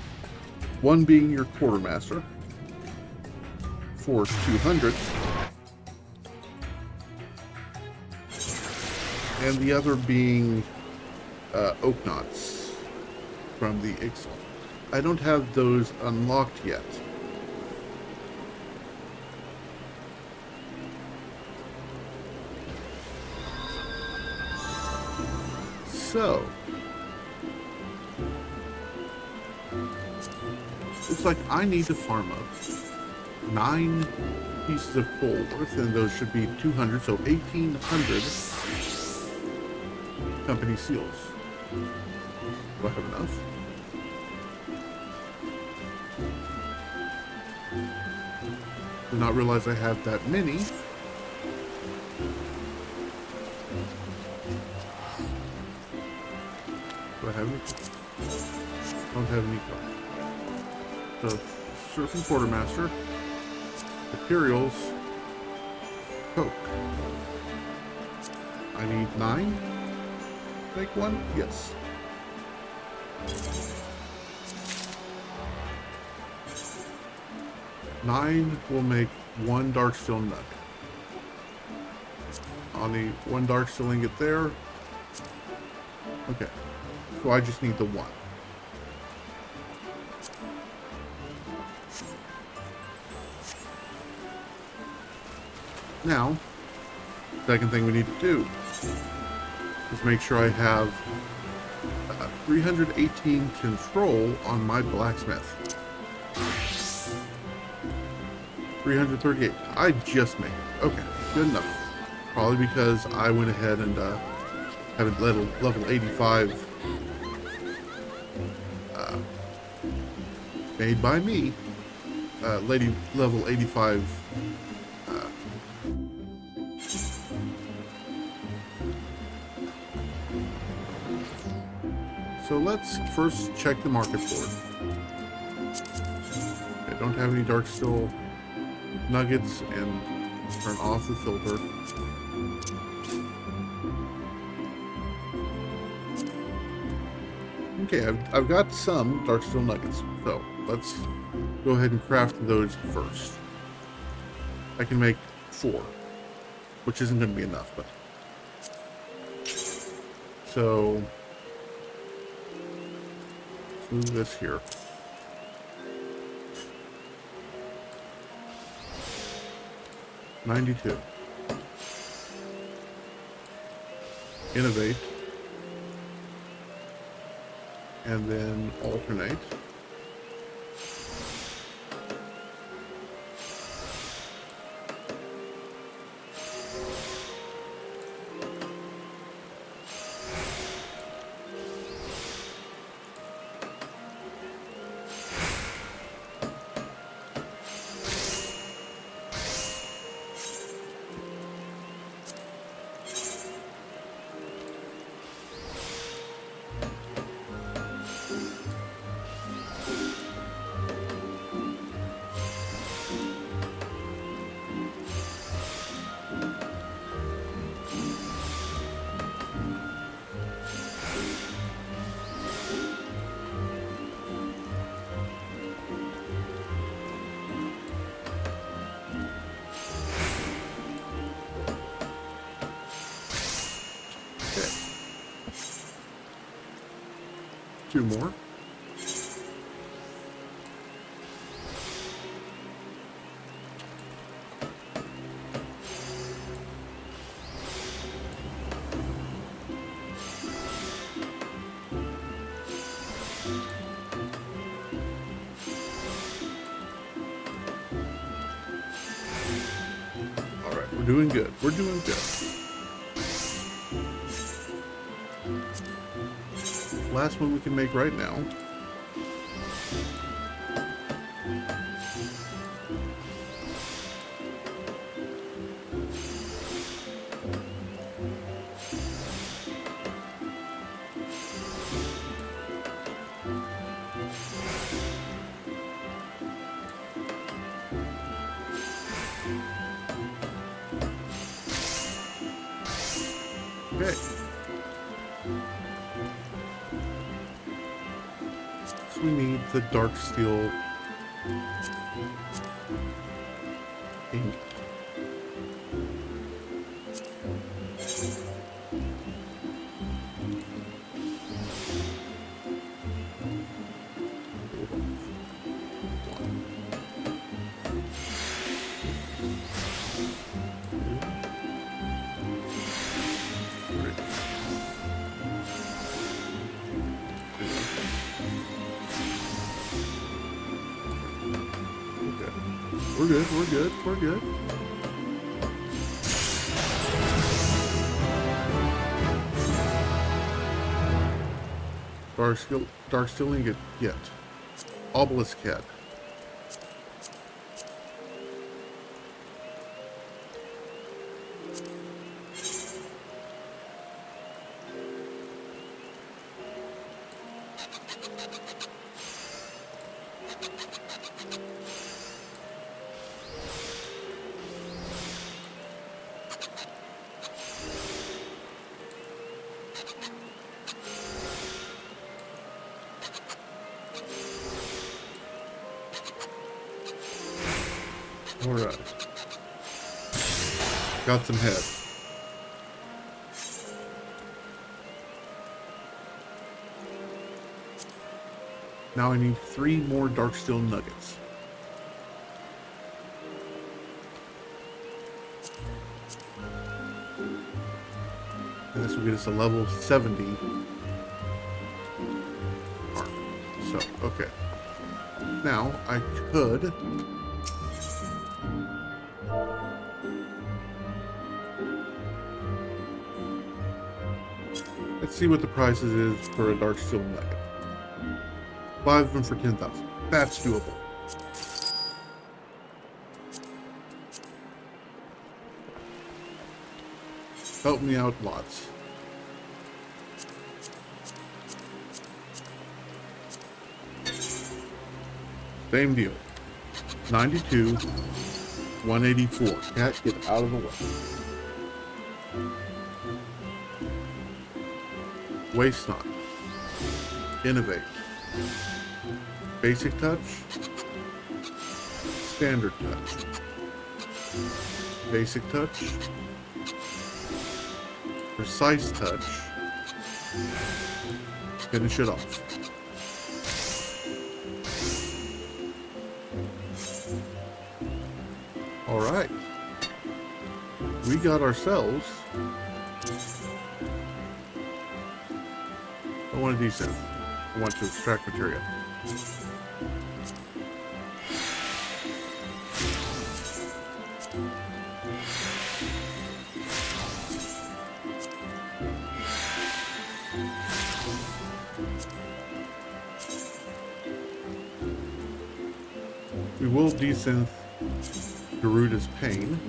One being your quartermaster for 200, and the other being oak knots from the Ixal. I don't have those unlocked yet. So, looks like I need to farm up 9 pieces of coal worth, and those should be 200, so 1,800 company seals. Do I have enough? Did not realize I have that many. have any? Don't have any cards. So, Surfing Quartermaster, Imperials, Coke. I need 9. Make one? Yes. Nine will make 1 Darksteel Nugget. I'll need 1 Darksteel Ingot there. Okay. So I just need the 1. Now, second thing we need to do is make sure I have 318 control on my blacksmith. 338. I just made it. Okay, good enough. Probably because I went ahead and have it level 85 made by me. Level 85 so let's first check the market board. I don't have any Darksteel Nuggets and turn off the filter. Okay, I've got some Darksteel Nuggets, so let's go ahead and craft those first. I can make 4, which isn't going to be enough, but so let's move this here. $92. Innovate. And then alternate. Okay. 2 more. All right, we're doing good. We're doing good. Last one we can make right now. Okay. So we need the Darksteel ink. We're good, we're good, we're good. Darksteel ingot, get. Obelisk head. Alright. Got some head. Now I need 3 more Darksteel nuggets. And this will get us a level 70 armor. So, okay. Now I could... Let's see what the prices is for a Darksteel nugget. 5 of them for 10,000. That's doable. Help me out lots. Same deal. 92, 184. Cat, get out of the way. Waste not. Innovate. Basic touch. Standard touch. Basic touch. Precise touch. Finish it off. Alright. We got ourselves... I want to descend. I want to extract material. We will desynth Garuda's Pain.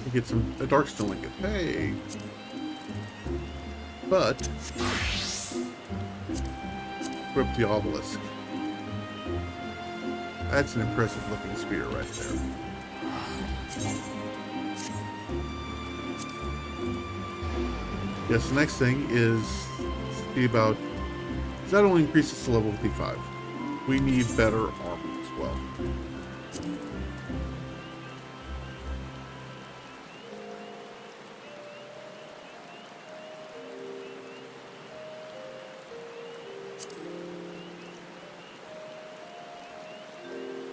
We get a Darksteel Ingot. Hey! But equip the obelisk. That's an impressive looking spear right there. Yes, the next thing is see about, that only increases to level 55. We need better armor as well.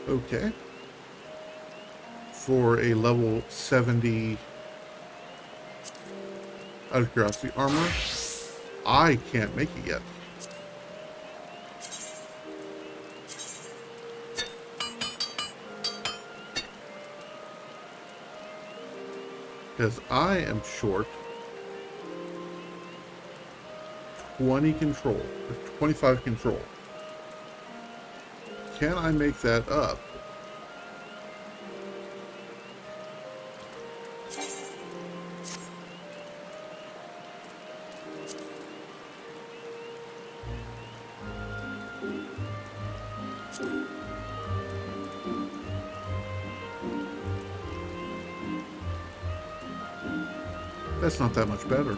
Okay. For a level 70 out of curiosity armor, I can't make it yet. Because I am short 20 control, or 25 control. Can I make that up? That's not that much better.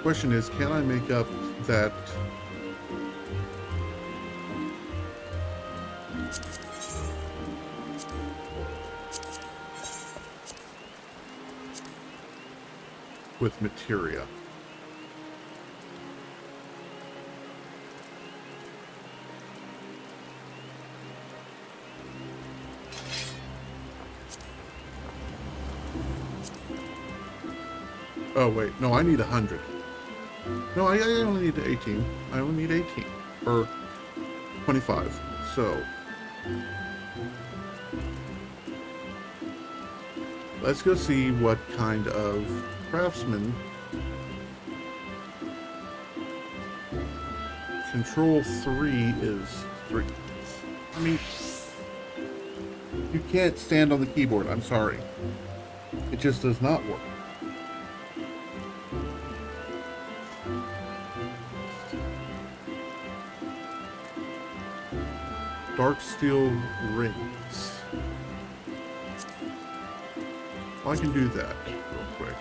Question is, can I make up that with materia? Oh wait, no, I need 100. No, I only need 18. I only need 18. Or 25. So let's go see what kind of craftsman control 3 is 3. I mean, you can't stand on the keyboard, I'm sorry. It just does not work. Dark steel rings. Well, I can do that real quick.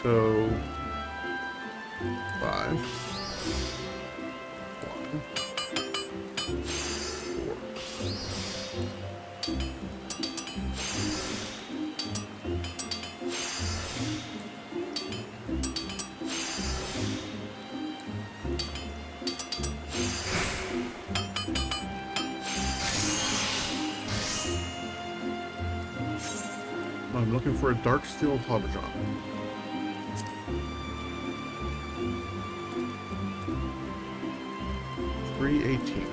So 5, 1, 4. I'm looking for a dark steel hydrogen. 318.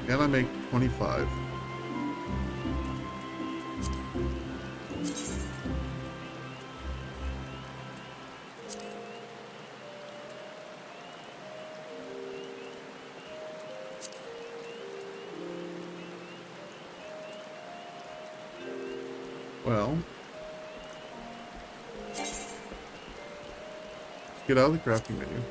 Can I make 25? Well, get out of the crafting menu.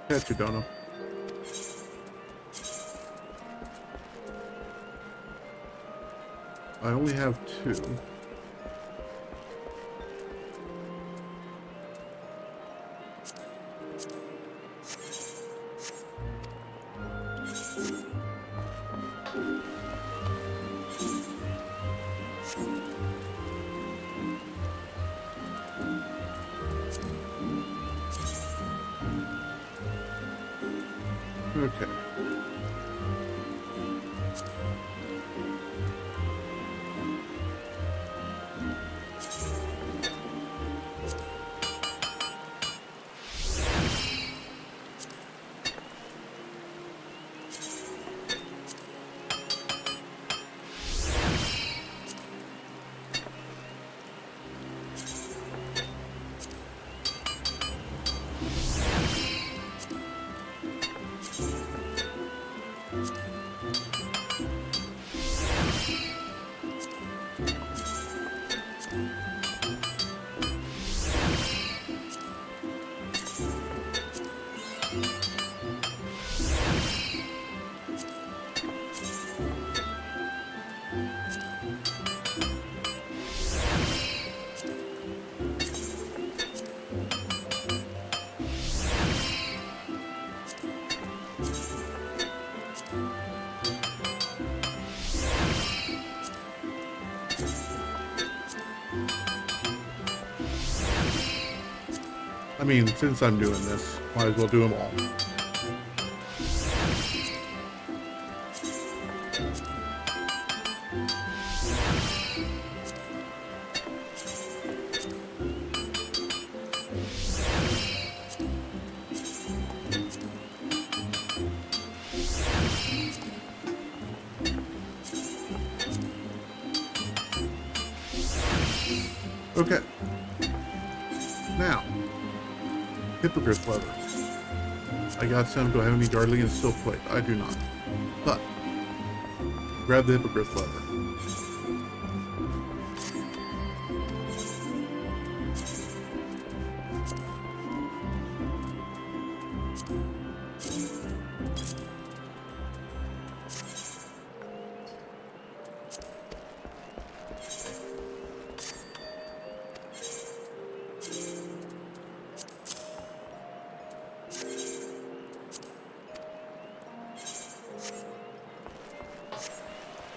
Catch you, Dono. I only have 2. Okay. I mean, since I'm doing this, might as well do them all. Okay. Now, hippogriff leather. I got some. Do I have any dartling and silk plate? I do not. But grab the hippogriff leather.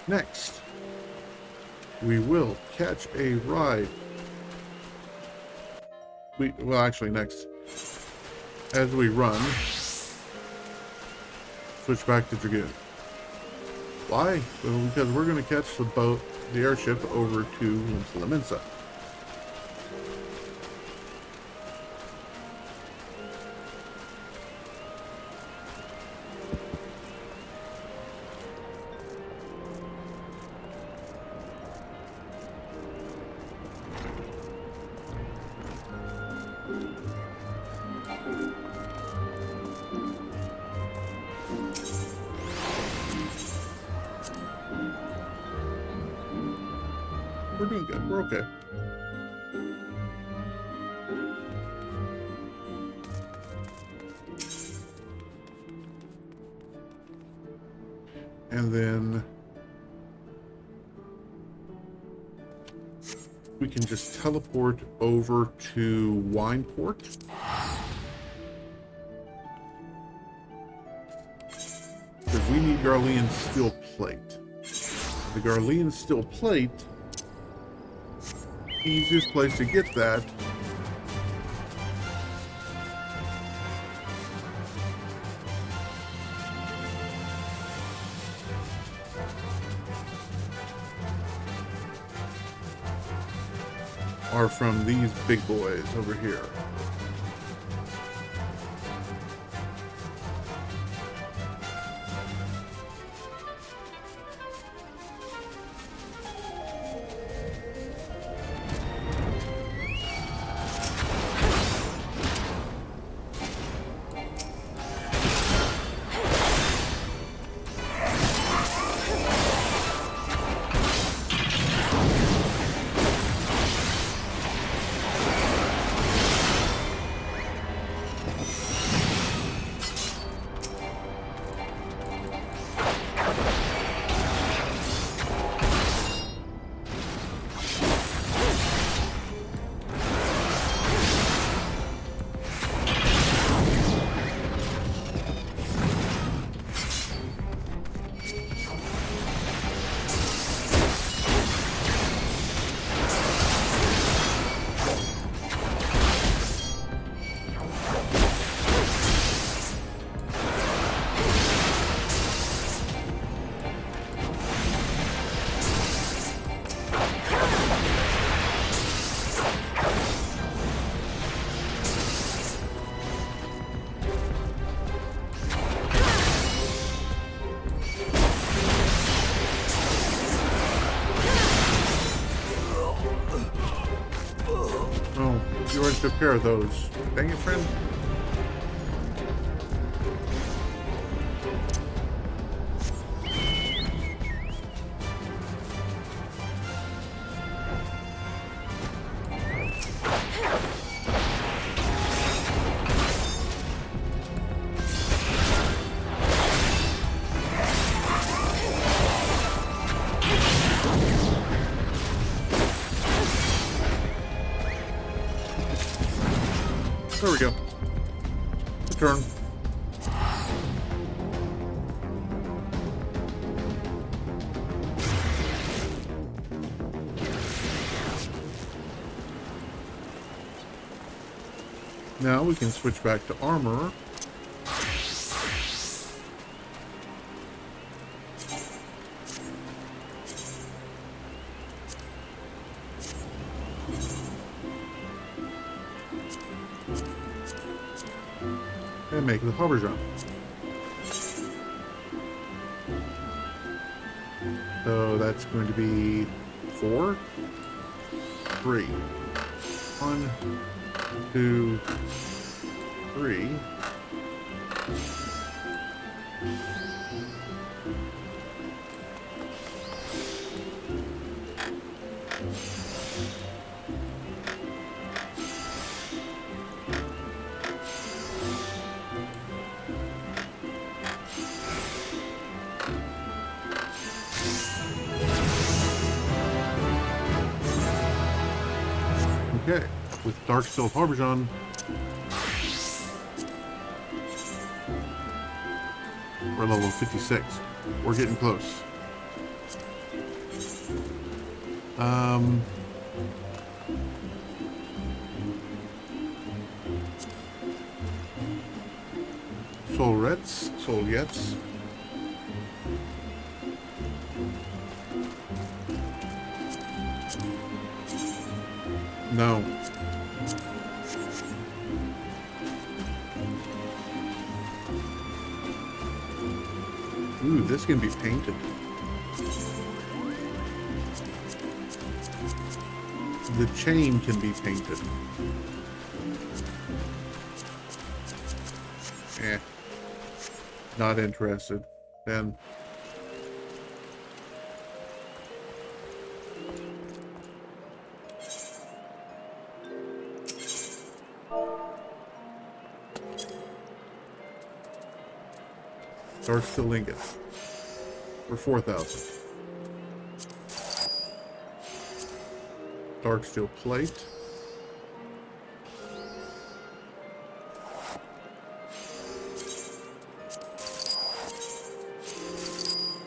Next, we will catch a ride. Well, actually, next, as we run, switch back to Dragoon. Why? Well, because we're going to catch the boat, the airship, over to Limsa. We're doing good. We're okay. And then we can just teleport over to Wineport. Because we need Garlean's steel plate. The Garlean steel plate, easiest place to get that are from these big boys over here. You already took care of those. Dang it, friend. There we go. Turn. Now we can switch back to armor. And make the hover jump. So that's going to be 4, 3. 1, 2, 3. Okay, with Dark Stealth Harbijan, we're level 56. We're getting close. Soul-Yets. No. Ooh, this can be painted. The chain can be painted. Eh, not interested. Then Dark Steel Ingot for 4,000. Dark Steel Plate.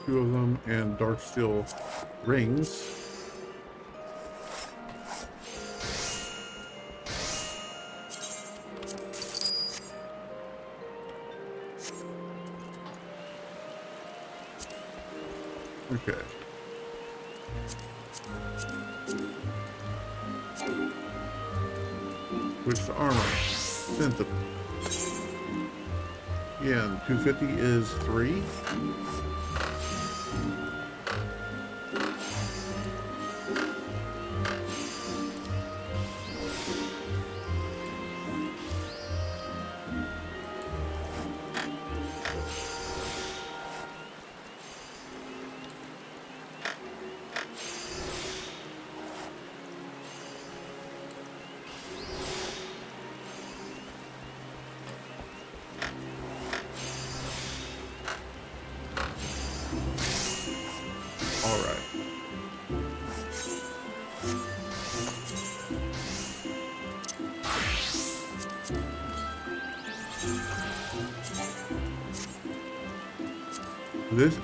Two of them, and Dark Steel Rings. Okay. Switch to armor. Synth. Yeah, and 250 is 3.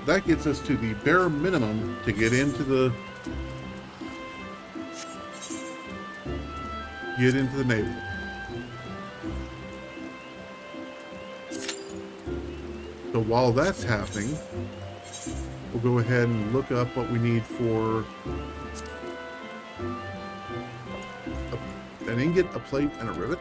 That gets us to the bare minimum to get into the naval. So while that's happening, we'll go ahead and look up what we need for an ingot, a plate, and a rivet.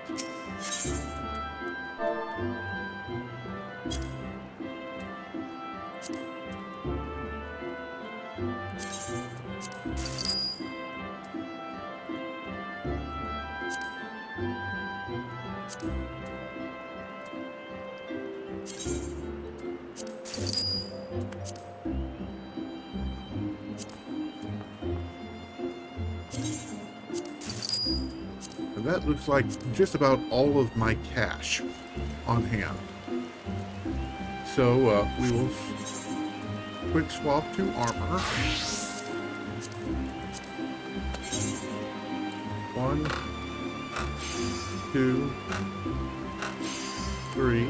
That looks like just about all of my cash on hand. So we will quick swap to armor. 1, 2, 3.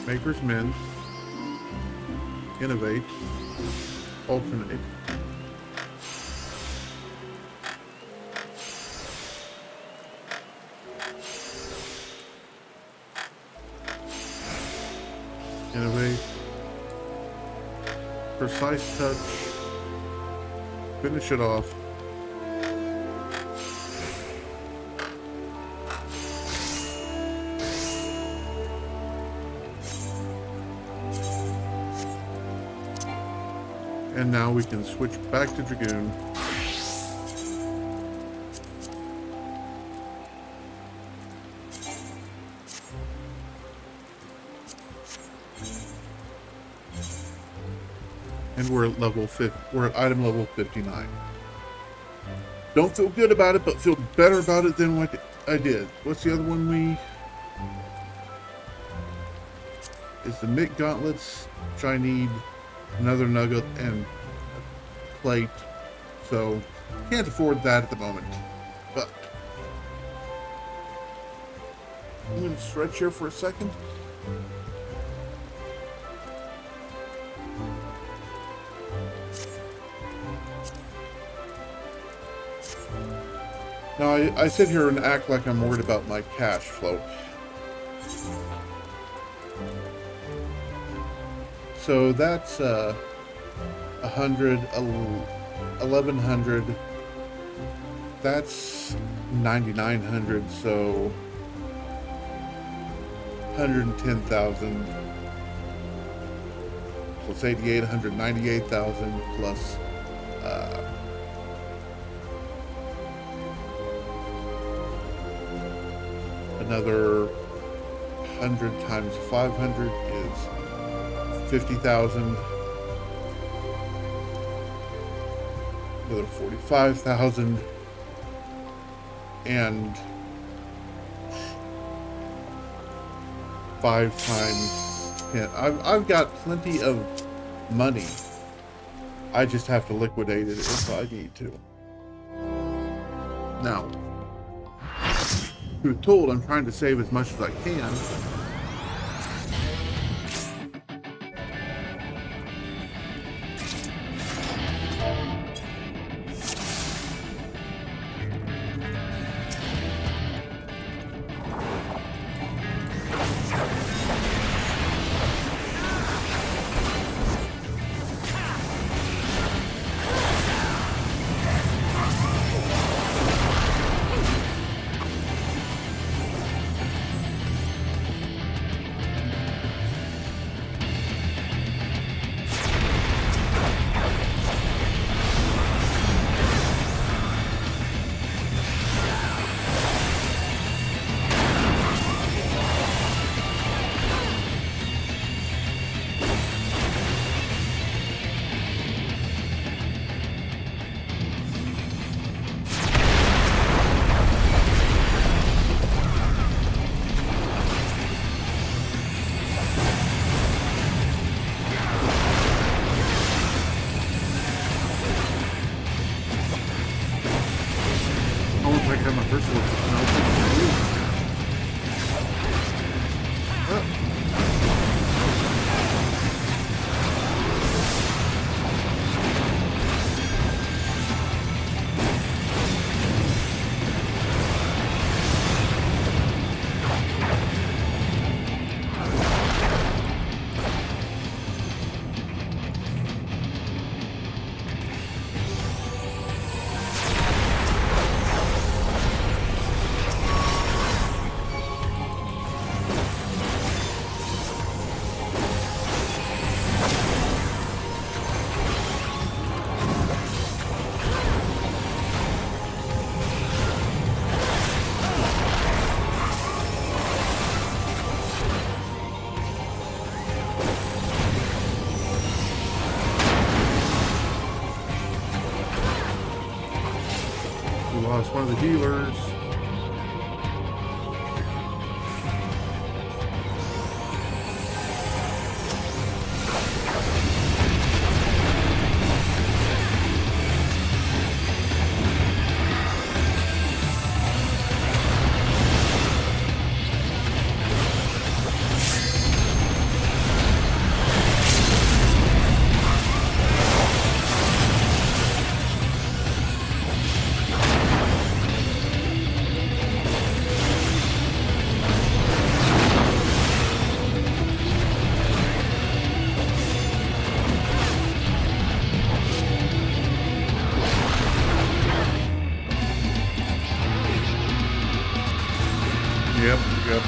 Maker's Mend. Innovate. Alternate. Innovate. Precise touch. Finish it off. And now we can switch back to Dragoon. And we're at level 50. We're at item level 59. Don't feel good about it, but feel better about it than what I did. What's the other one we... It's the Mick Gauntlets, which I need another nugget and a plate. So, can't afford that at the moment. But I'm going to stretch here for a second. Now, I sit here and act like I'm worried about my cash flow. So that's 100, 1100. That's 9,900. So 110,000. So it's 88, 198,000 plus. Another 100 times 500 is 50,000. Another 45,000. And 5 times 10. I've got plenty of money. I just have to liquidate it if I need to. Now, truth told, I'm trying to save as much as I can. Lost one of the healers. Yep.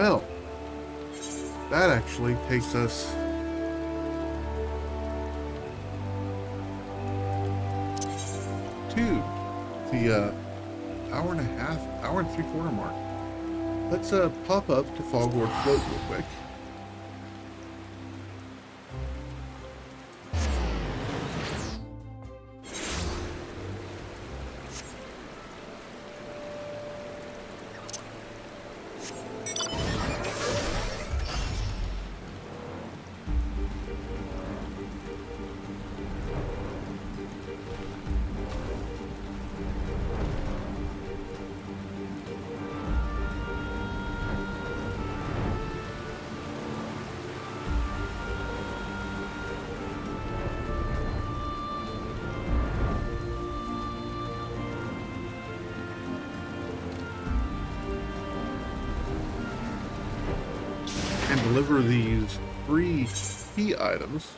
Well, that actually takes us to the hour and a half, hour and 3/4 mark. Let's pop up to Foghorn Float real quick. And deliver these 3 key items.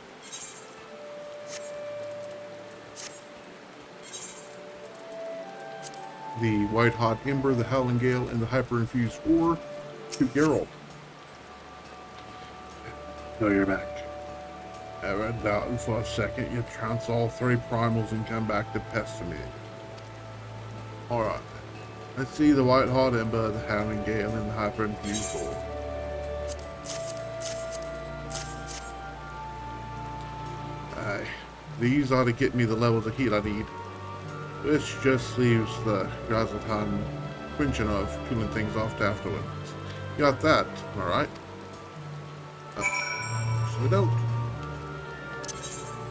The White Hot Ember, the Howling Gale, and the Hyper-Infused Ore to Geralt. So you're back. Ever doubting for a second you trounce all 3 primals and come back to pester me? Alright. Let's see the White Hot Ember, the Howling Gale, and the Hyper-Infused Ore. These ought to get me the levels of heat I need. Which just leaves the Grazatan quenching of cooling things off to afterwards. Got that, alright. So we don't.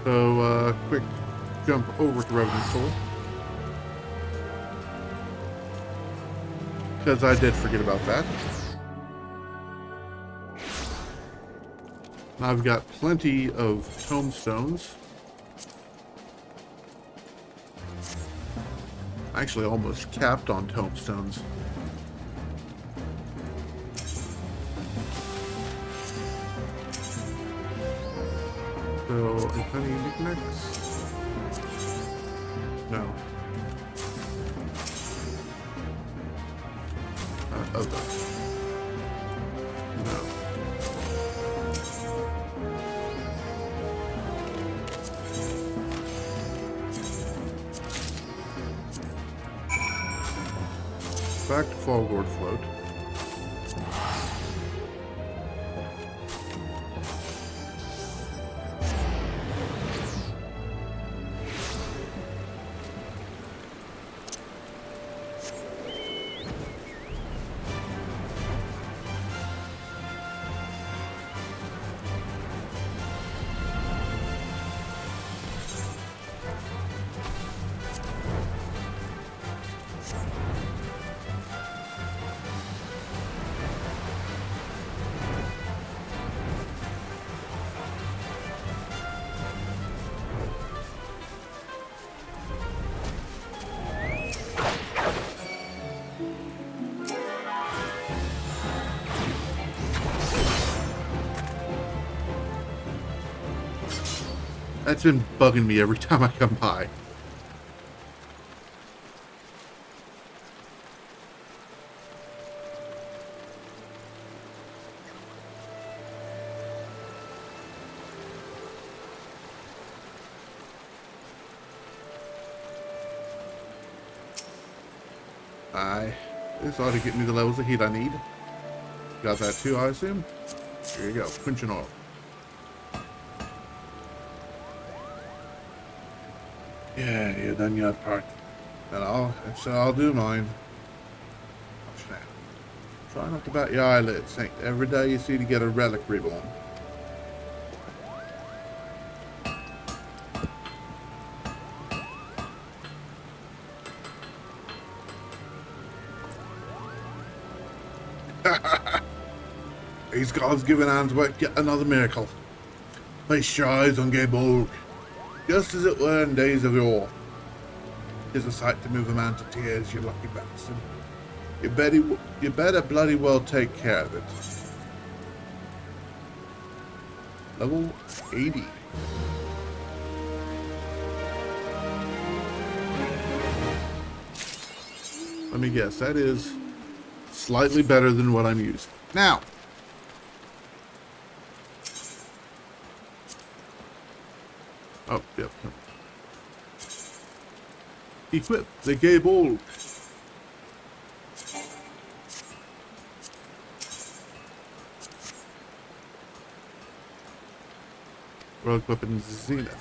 So, quick jump over to Revenant Soul. Because I did forget about that. I've got plenty of tomestones. Actually, almost capped on tomestones. So, any knickknacks? No. Others. No. Back to Foghorn Float. That's been bugging me every time I come by. This ought to get me the levels of heat I need. Got that too, I assume? Here you go, quenching oil. Yeah, you done your part. And I'll do mine. Try not to bat your eyelids. Ain't every day you see to get a relic reborn. These gods giving hands work yet another miracle. Place your eyes on Gaborg, just as it were in days of yore. 'Tis a sight to move a man to tears, you lucky bastard. You better bloody well take care of it. Level 80. Let me guess, that is slightly better than what I'm using. Now, oh, yep. Equip the Gable. Relic weapon Zenith.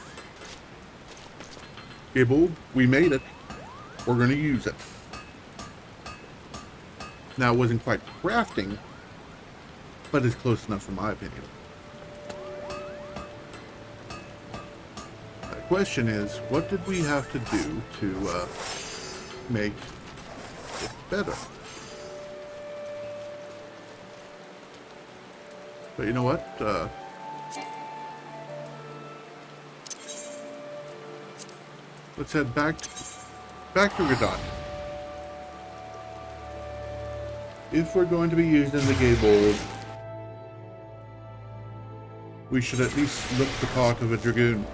Gable, we made it. We're going to use it. Now, it wasn't quite crafting, but it's close enough in my opinion. The question is, what did we have to do to make it better? But you know what? Let's head back to Gadot. If we're going to be using the Gable, we should at least look the part of a Dragoon.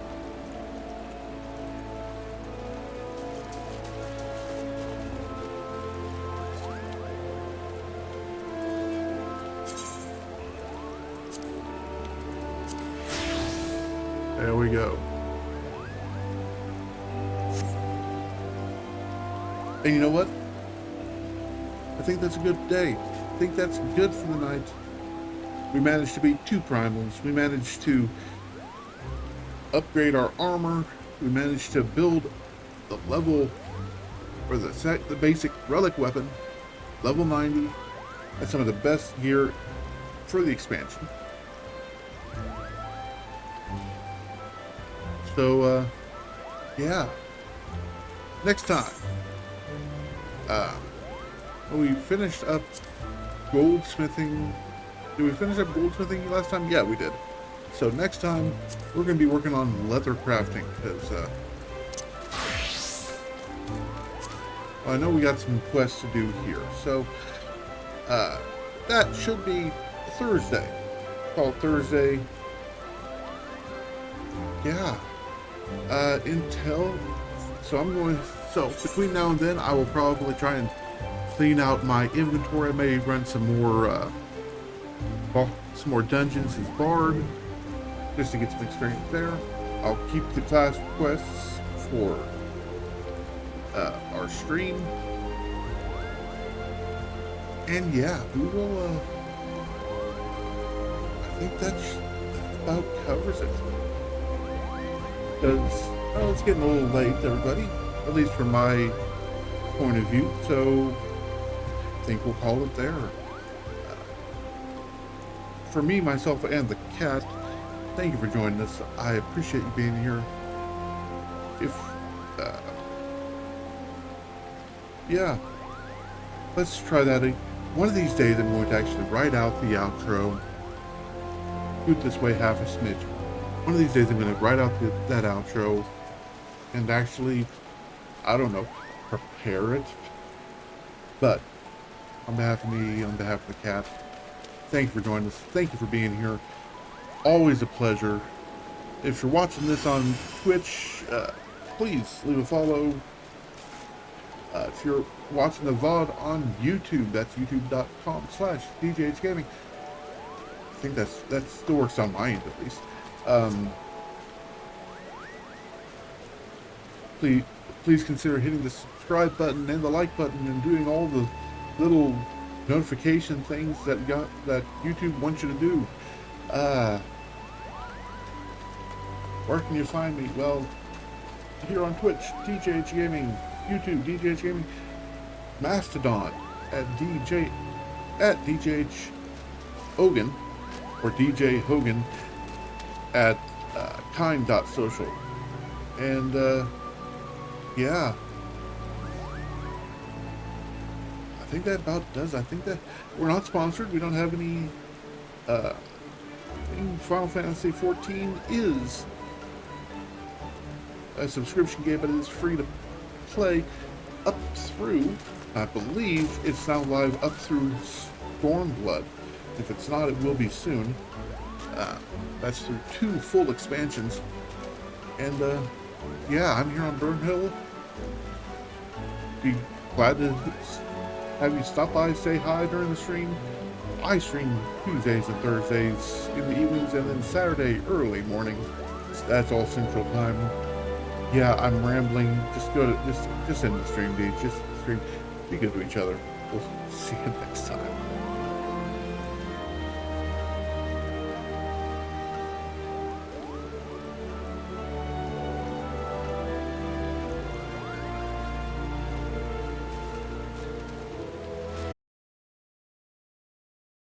There we go. And you know what? I think that's a good day. I think that's good for the night. We managed to beat 2 Primals. We managed to upgrade our armor. We managed to build the level, or the basic relic weapon, level 90. That's some of the best gear for the expansion. So, yeah. Next time. We finished up goldsmithing. Did we finish up goldsmithing last time? Yeah, we did. So next time, we're going to be working on leather crafting, because I know we got some quests to do here. So that should be Thursday. Called Thursday. Yeah. Intel. So between now and then, I will probably try and clean out my inventory. I may run some more dungeons as Bard, just to get some experience there. I'll keep the class quests for our stream. And yeah, we will, I think that about covers it. Because, it's getting a little late, everybody. At least from my point of view. So, I think we'll call it there. For me, myself, and the cat, thank you for joining us. I appreciate you being here. Yeah. Let's try that. One of these days, I'm going to actually write out the outro. Do it this way half a smidge. One of these days, I'm going to write out that outro and actually, I don't know, prepare it. But on behalf of me, on behalf of the cat, thank you for joining us. Thank you for being here. Always a pleasure. If you're watching this on Twitch, please leave a follow. If you're watching the VOD on YouTube, that's youtube.com/DJHgaming. I think that still works on my end at least. Please consider hitting the subscribe button and the like button and doing all the little notification things that YouTube wants you to do. Where can you find me? Well, here on Twitch, DJH Gaming, YouTube, DJH Gaming, Mastadon at DJH Hogan, or DJ Hogan at kind.social. And yeah, I think that about does. I think that we're not sponsored. We don't have any. Final Fantasy 14 is a subscription game, but it is free to play up through, I believe it's now live up through Stormblood. If it's not, it will be soon. That's through 2 full expansions. And yeah, I'm here on Burnhill. Be glad to have you stop by, say hi during the stream. I stream Tuesdays and Thursdays in the evenings, and then Saturday early morning. That's all Central Time. Yeah, I'm rambling. Just go to just end the stream, dude. Just stream. Be good to each other. We'll see you next time.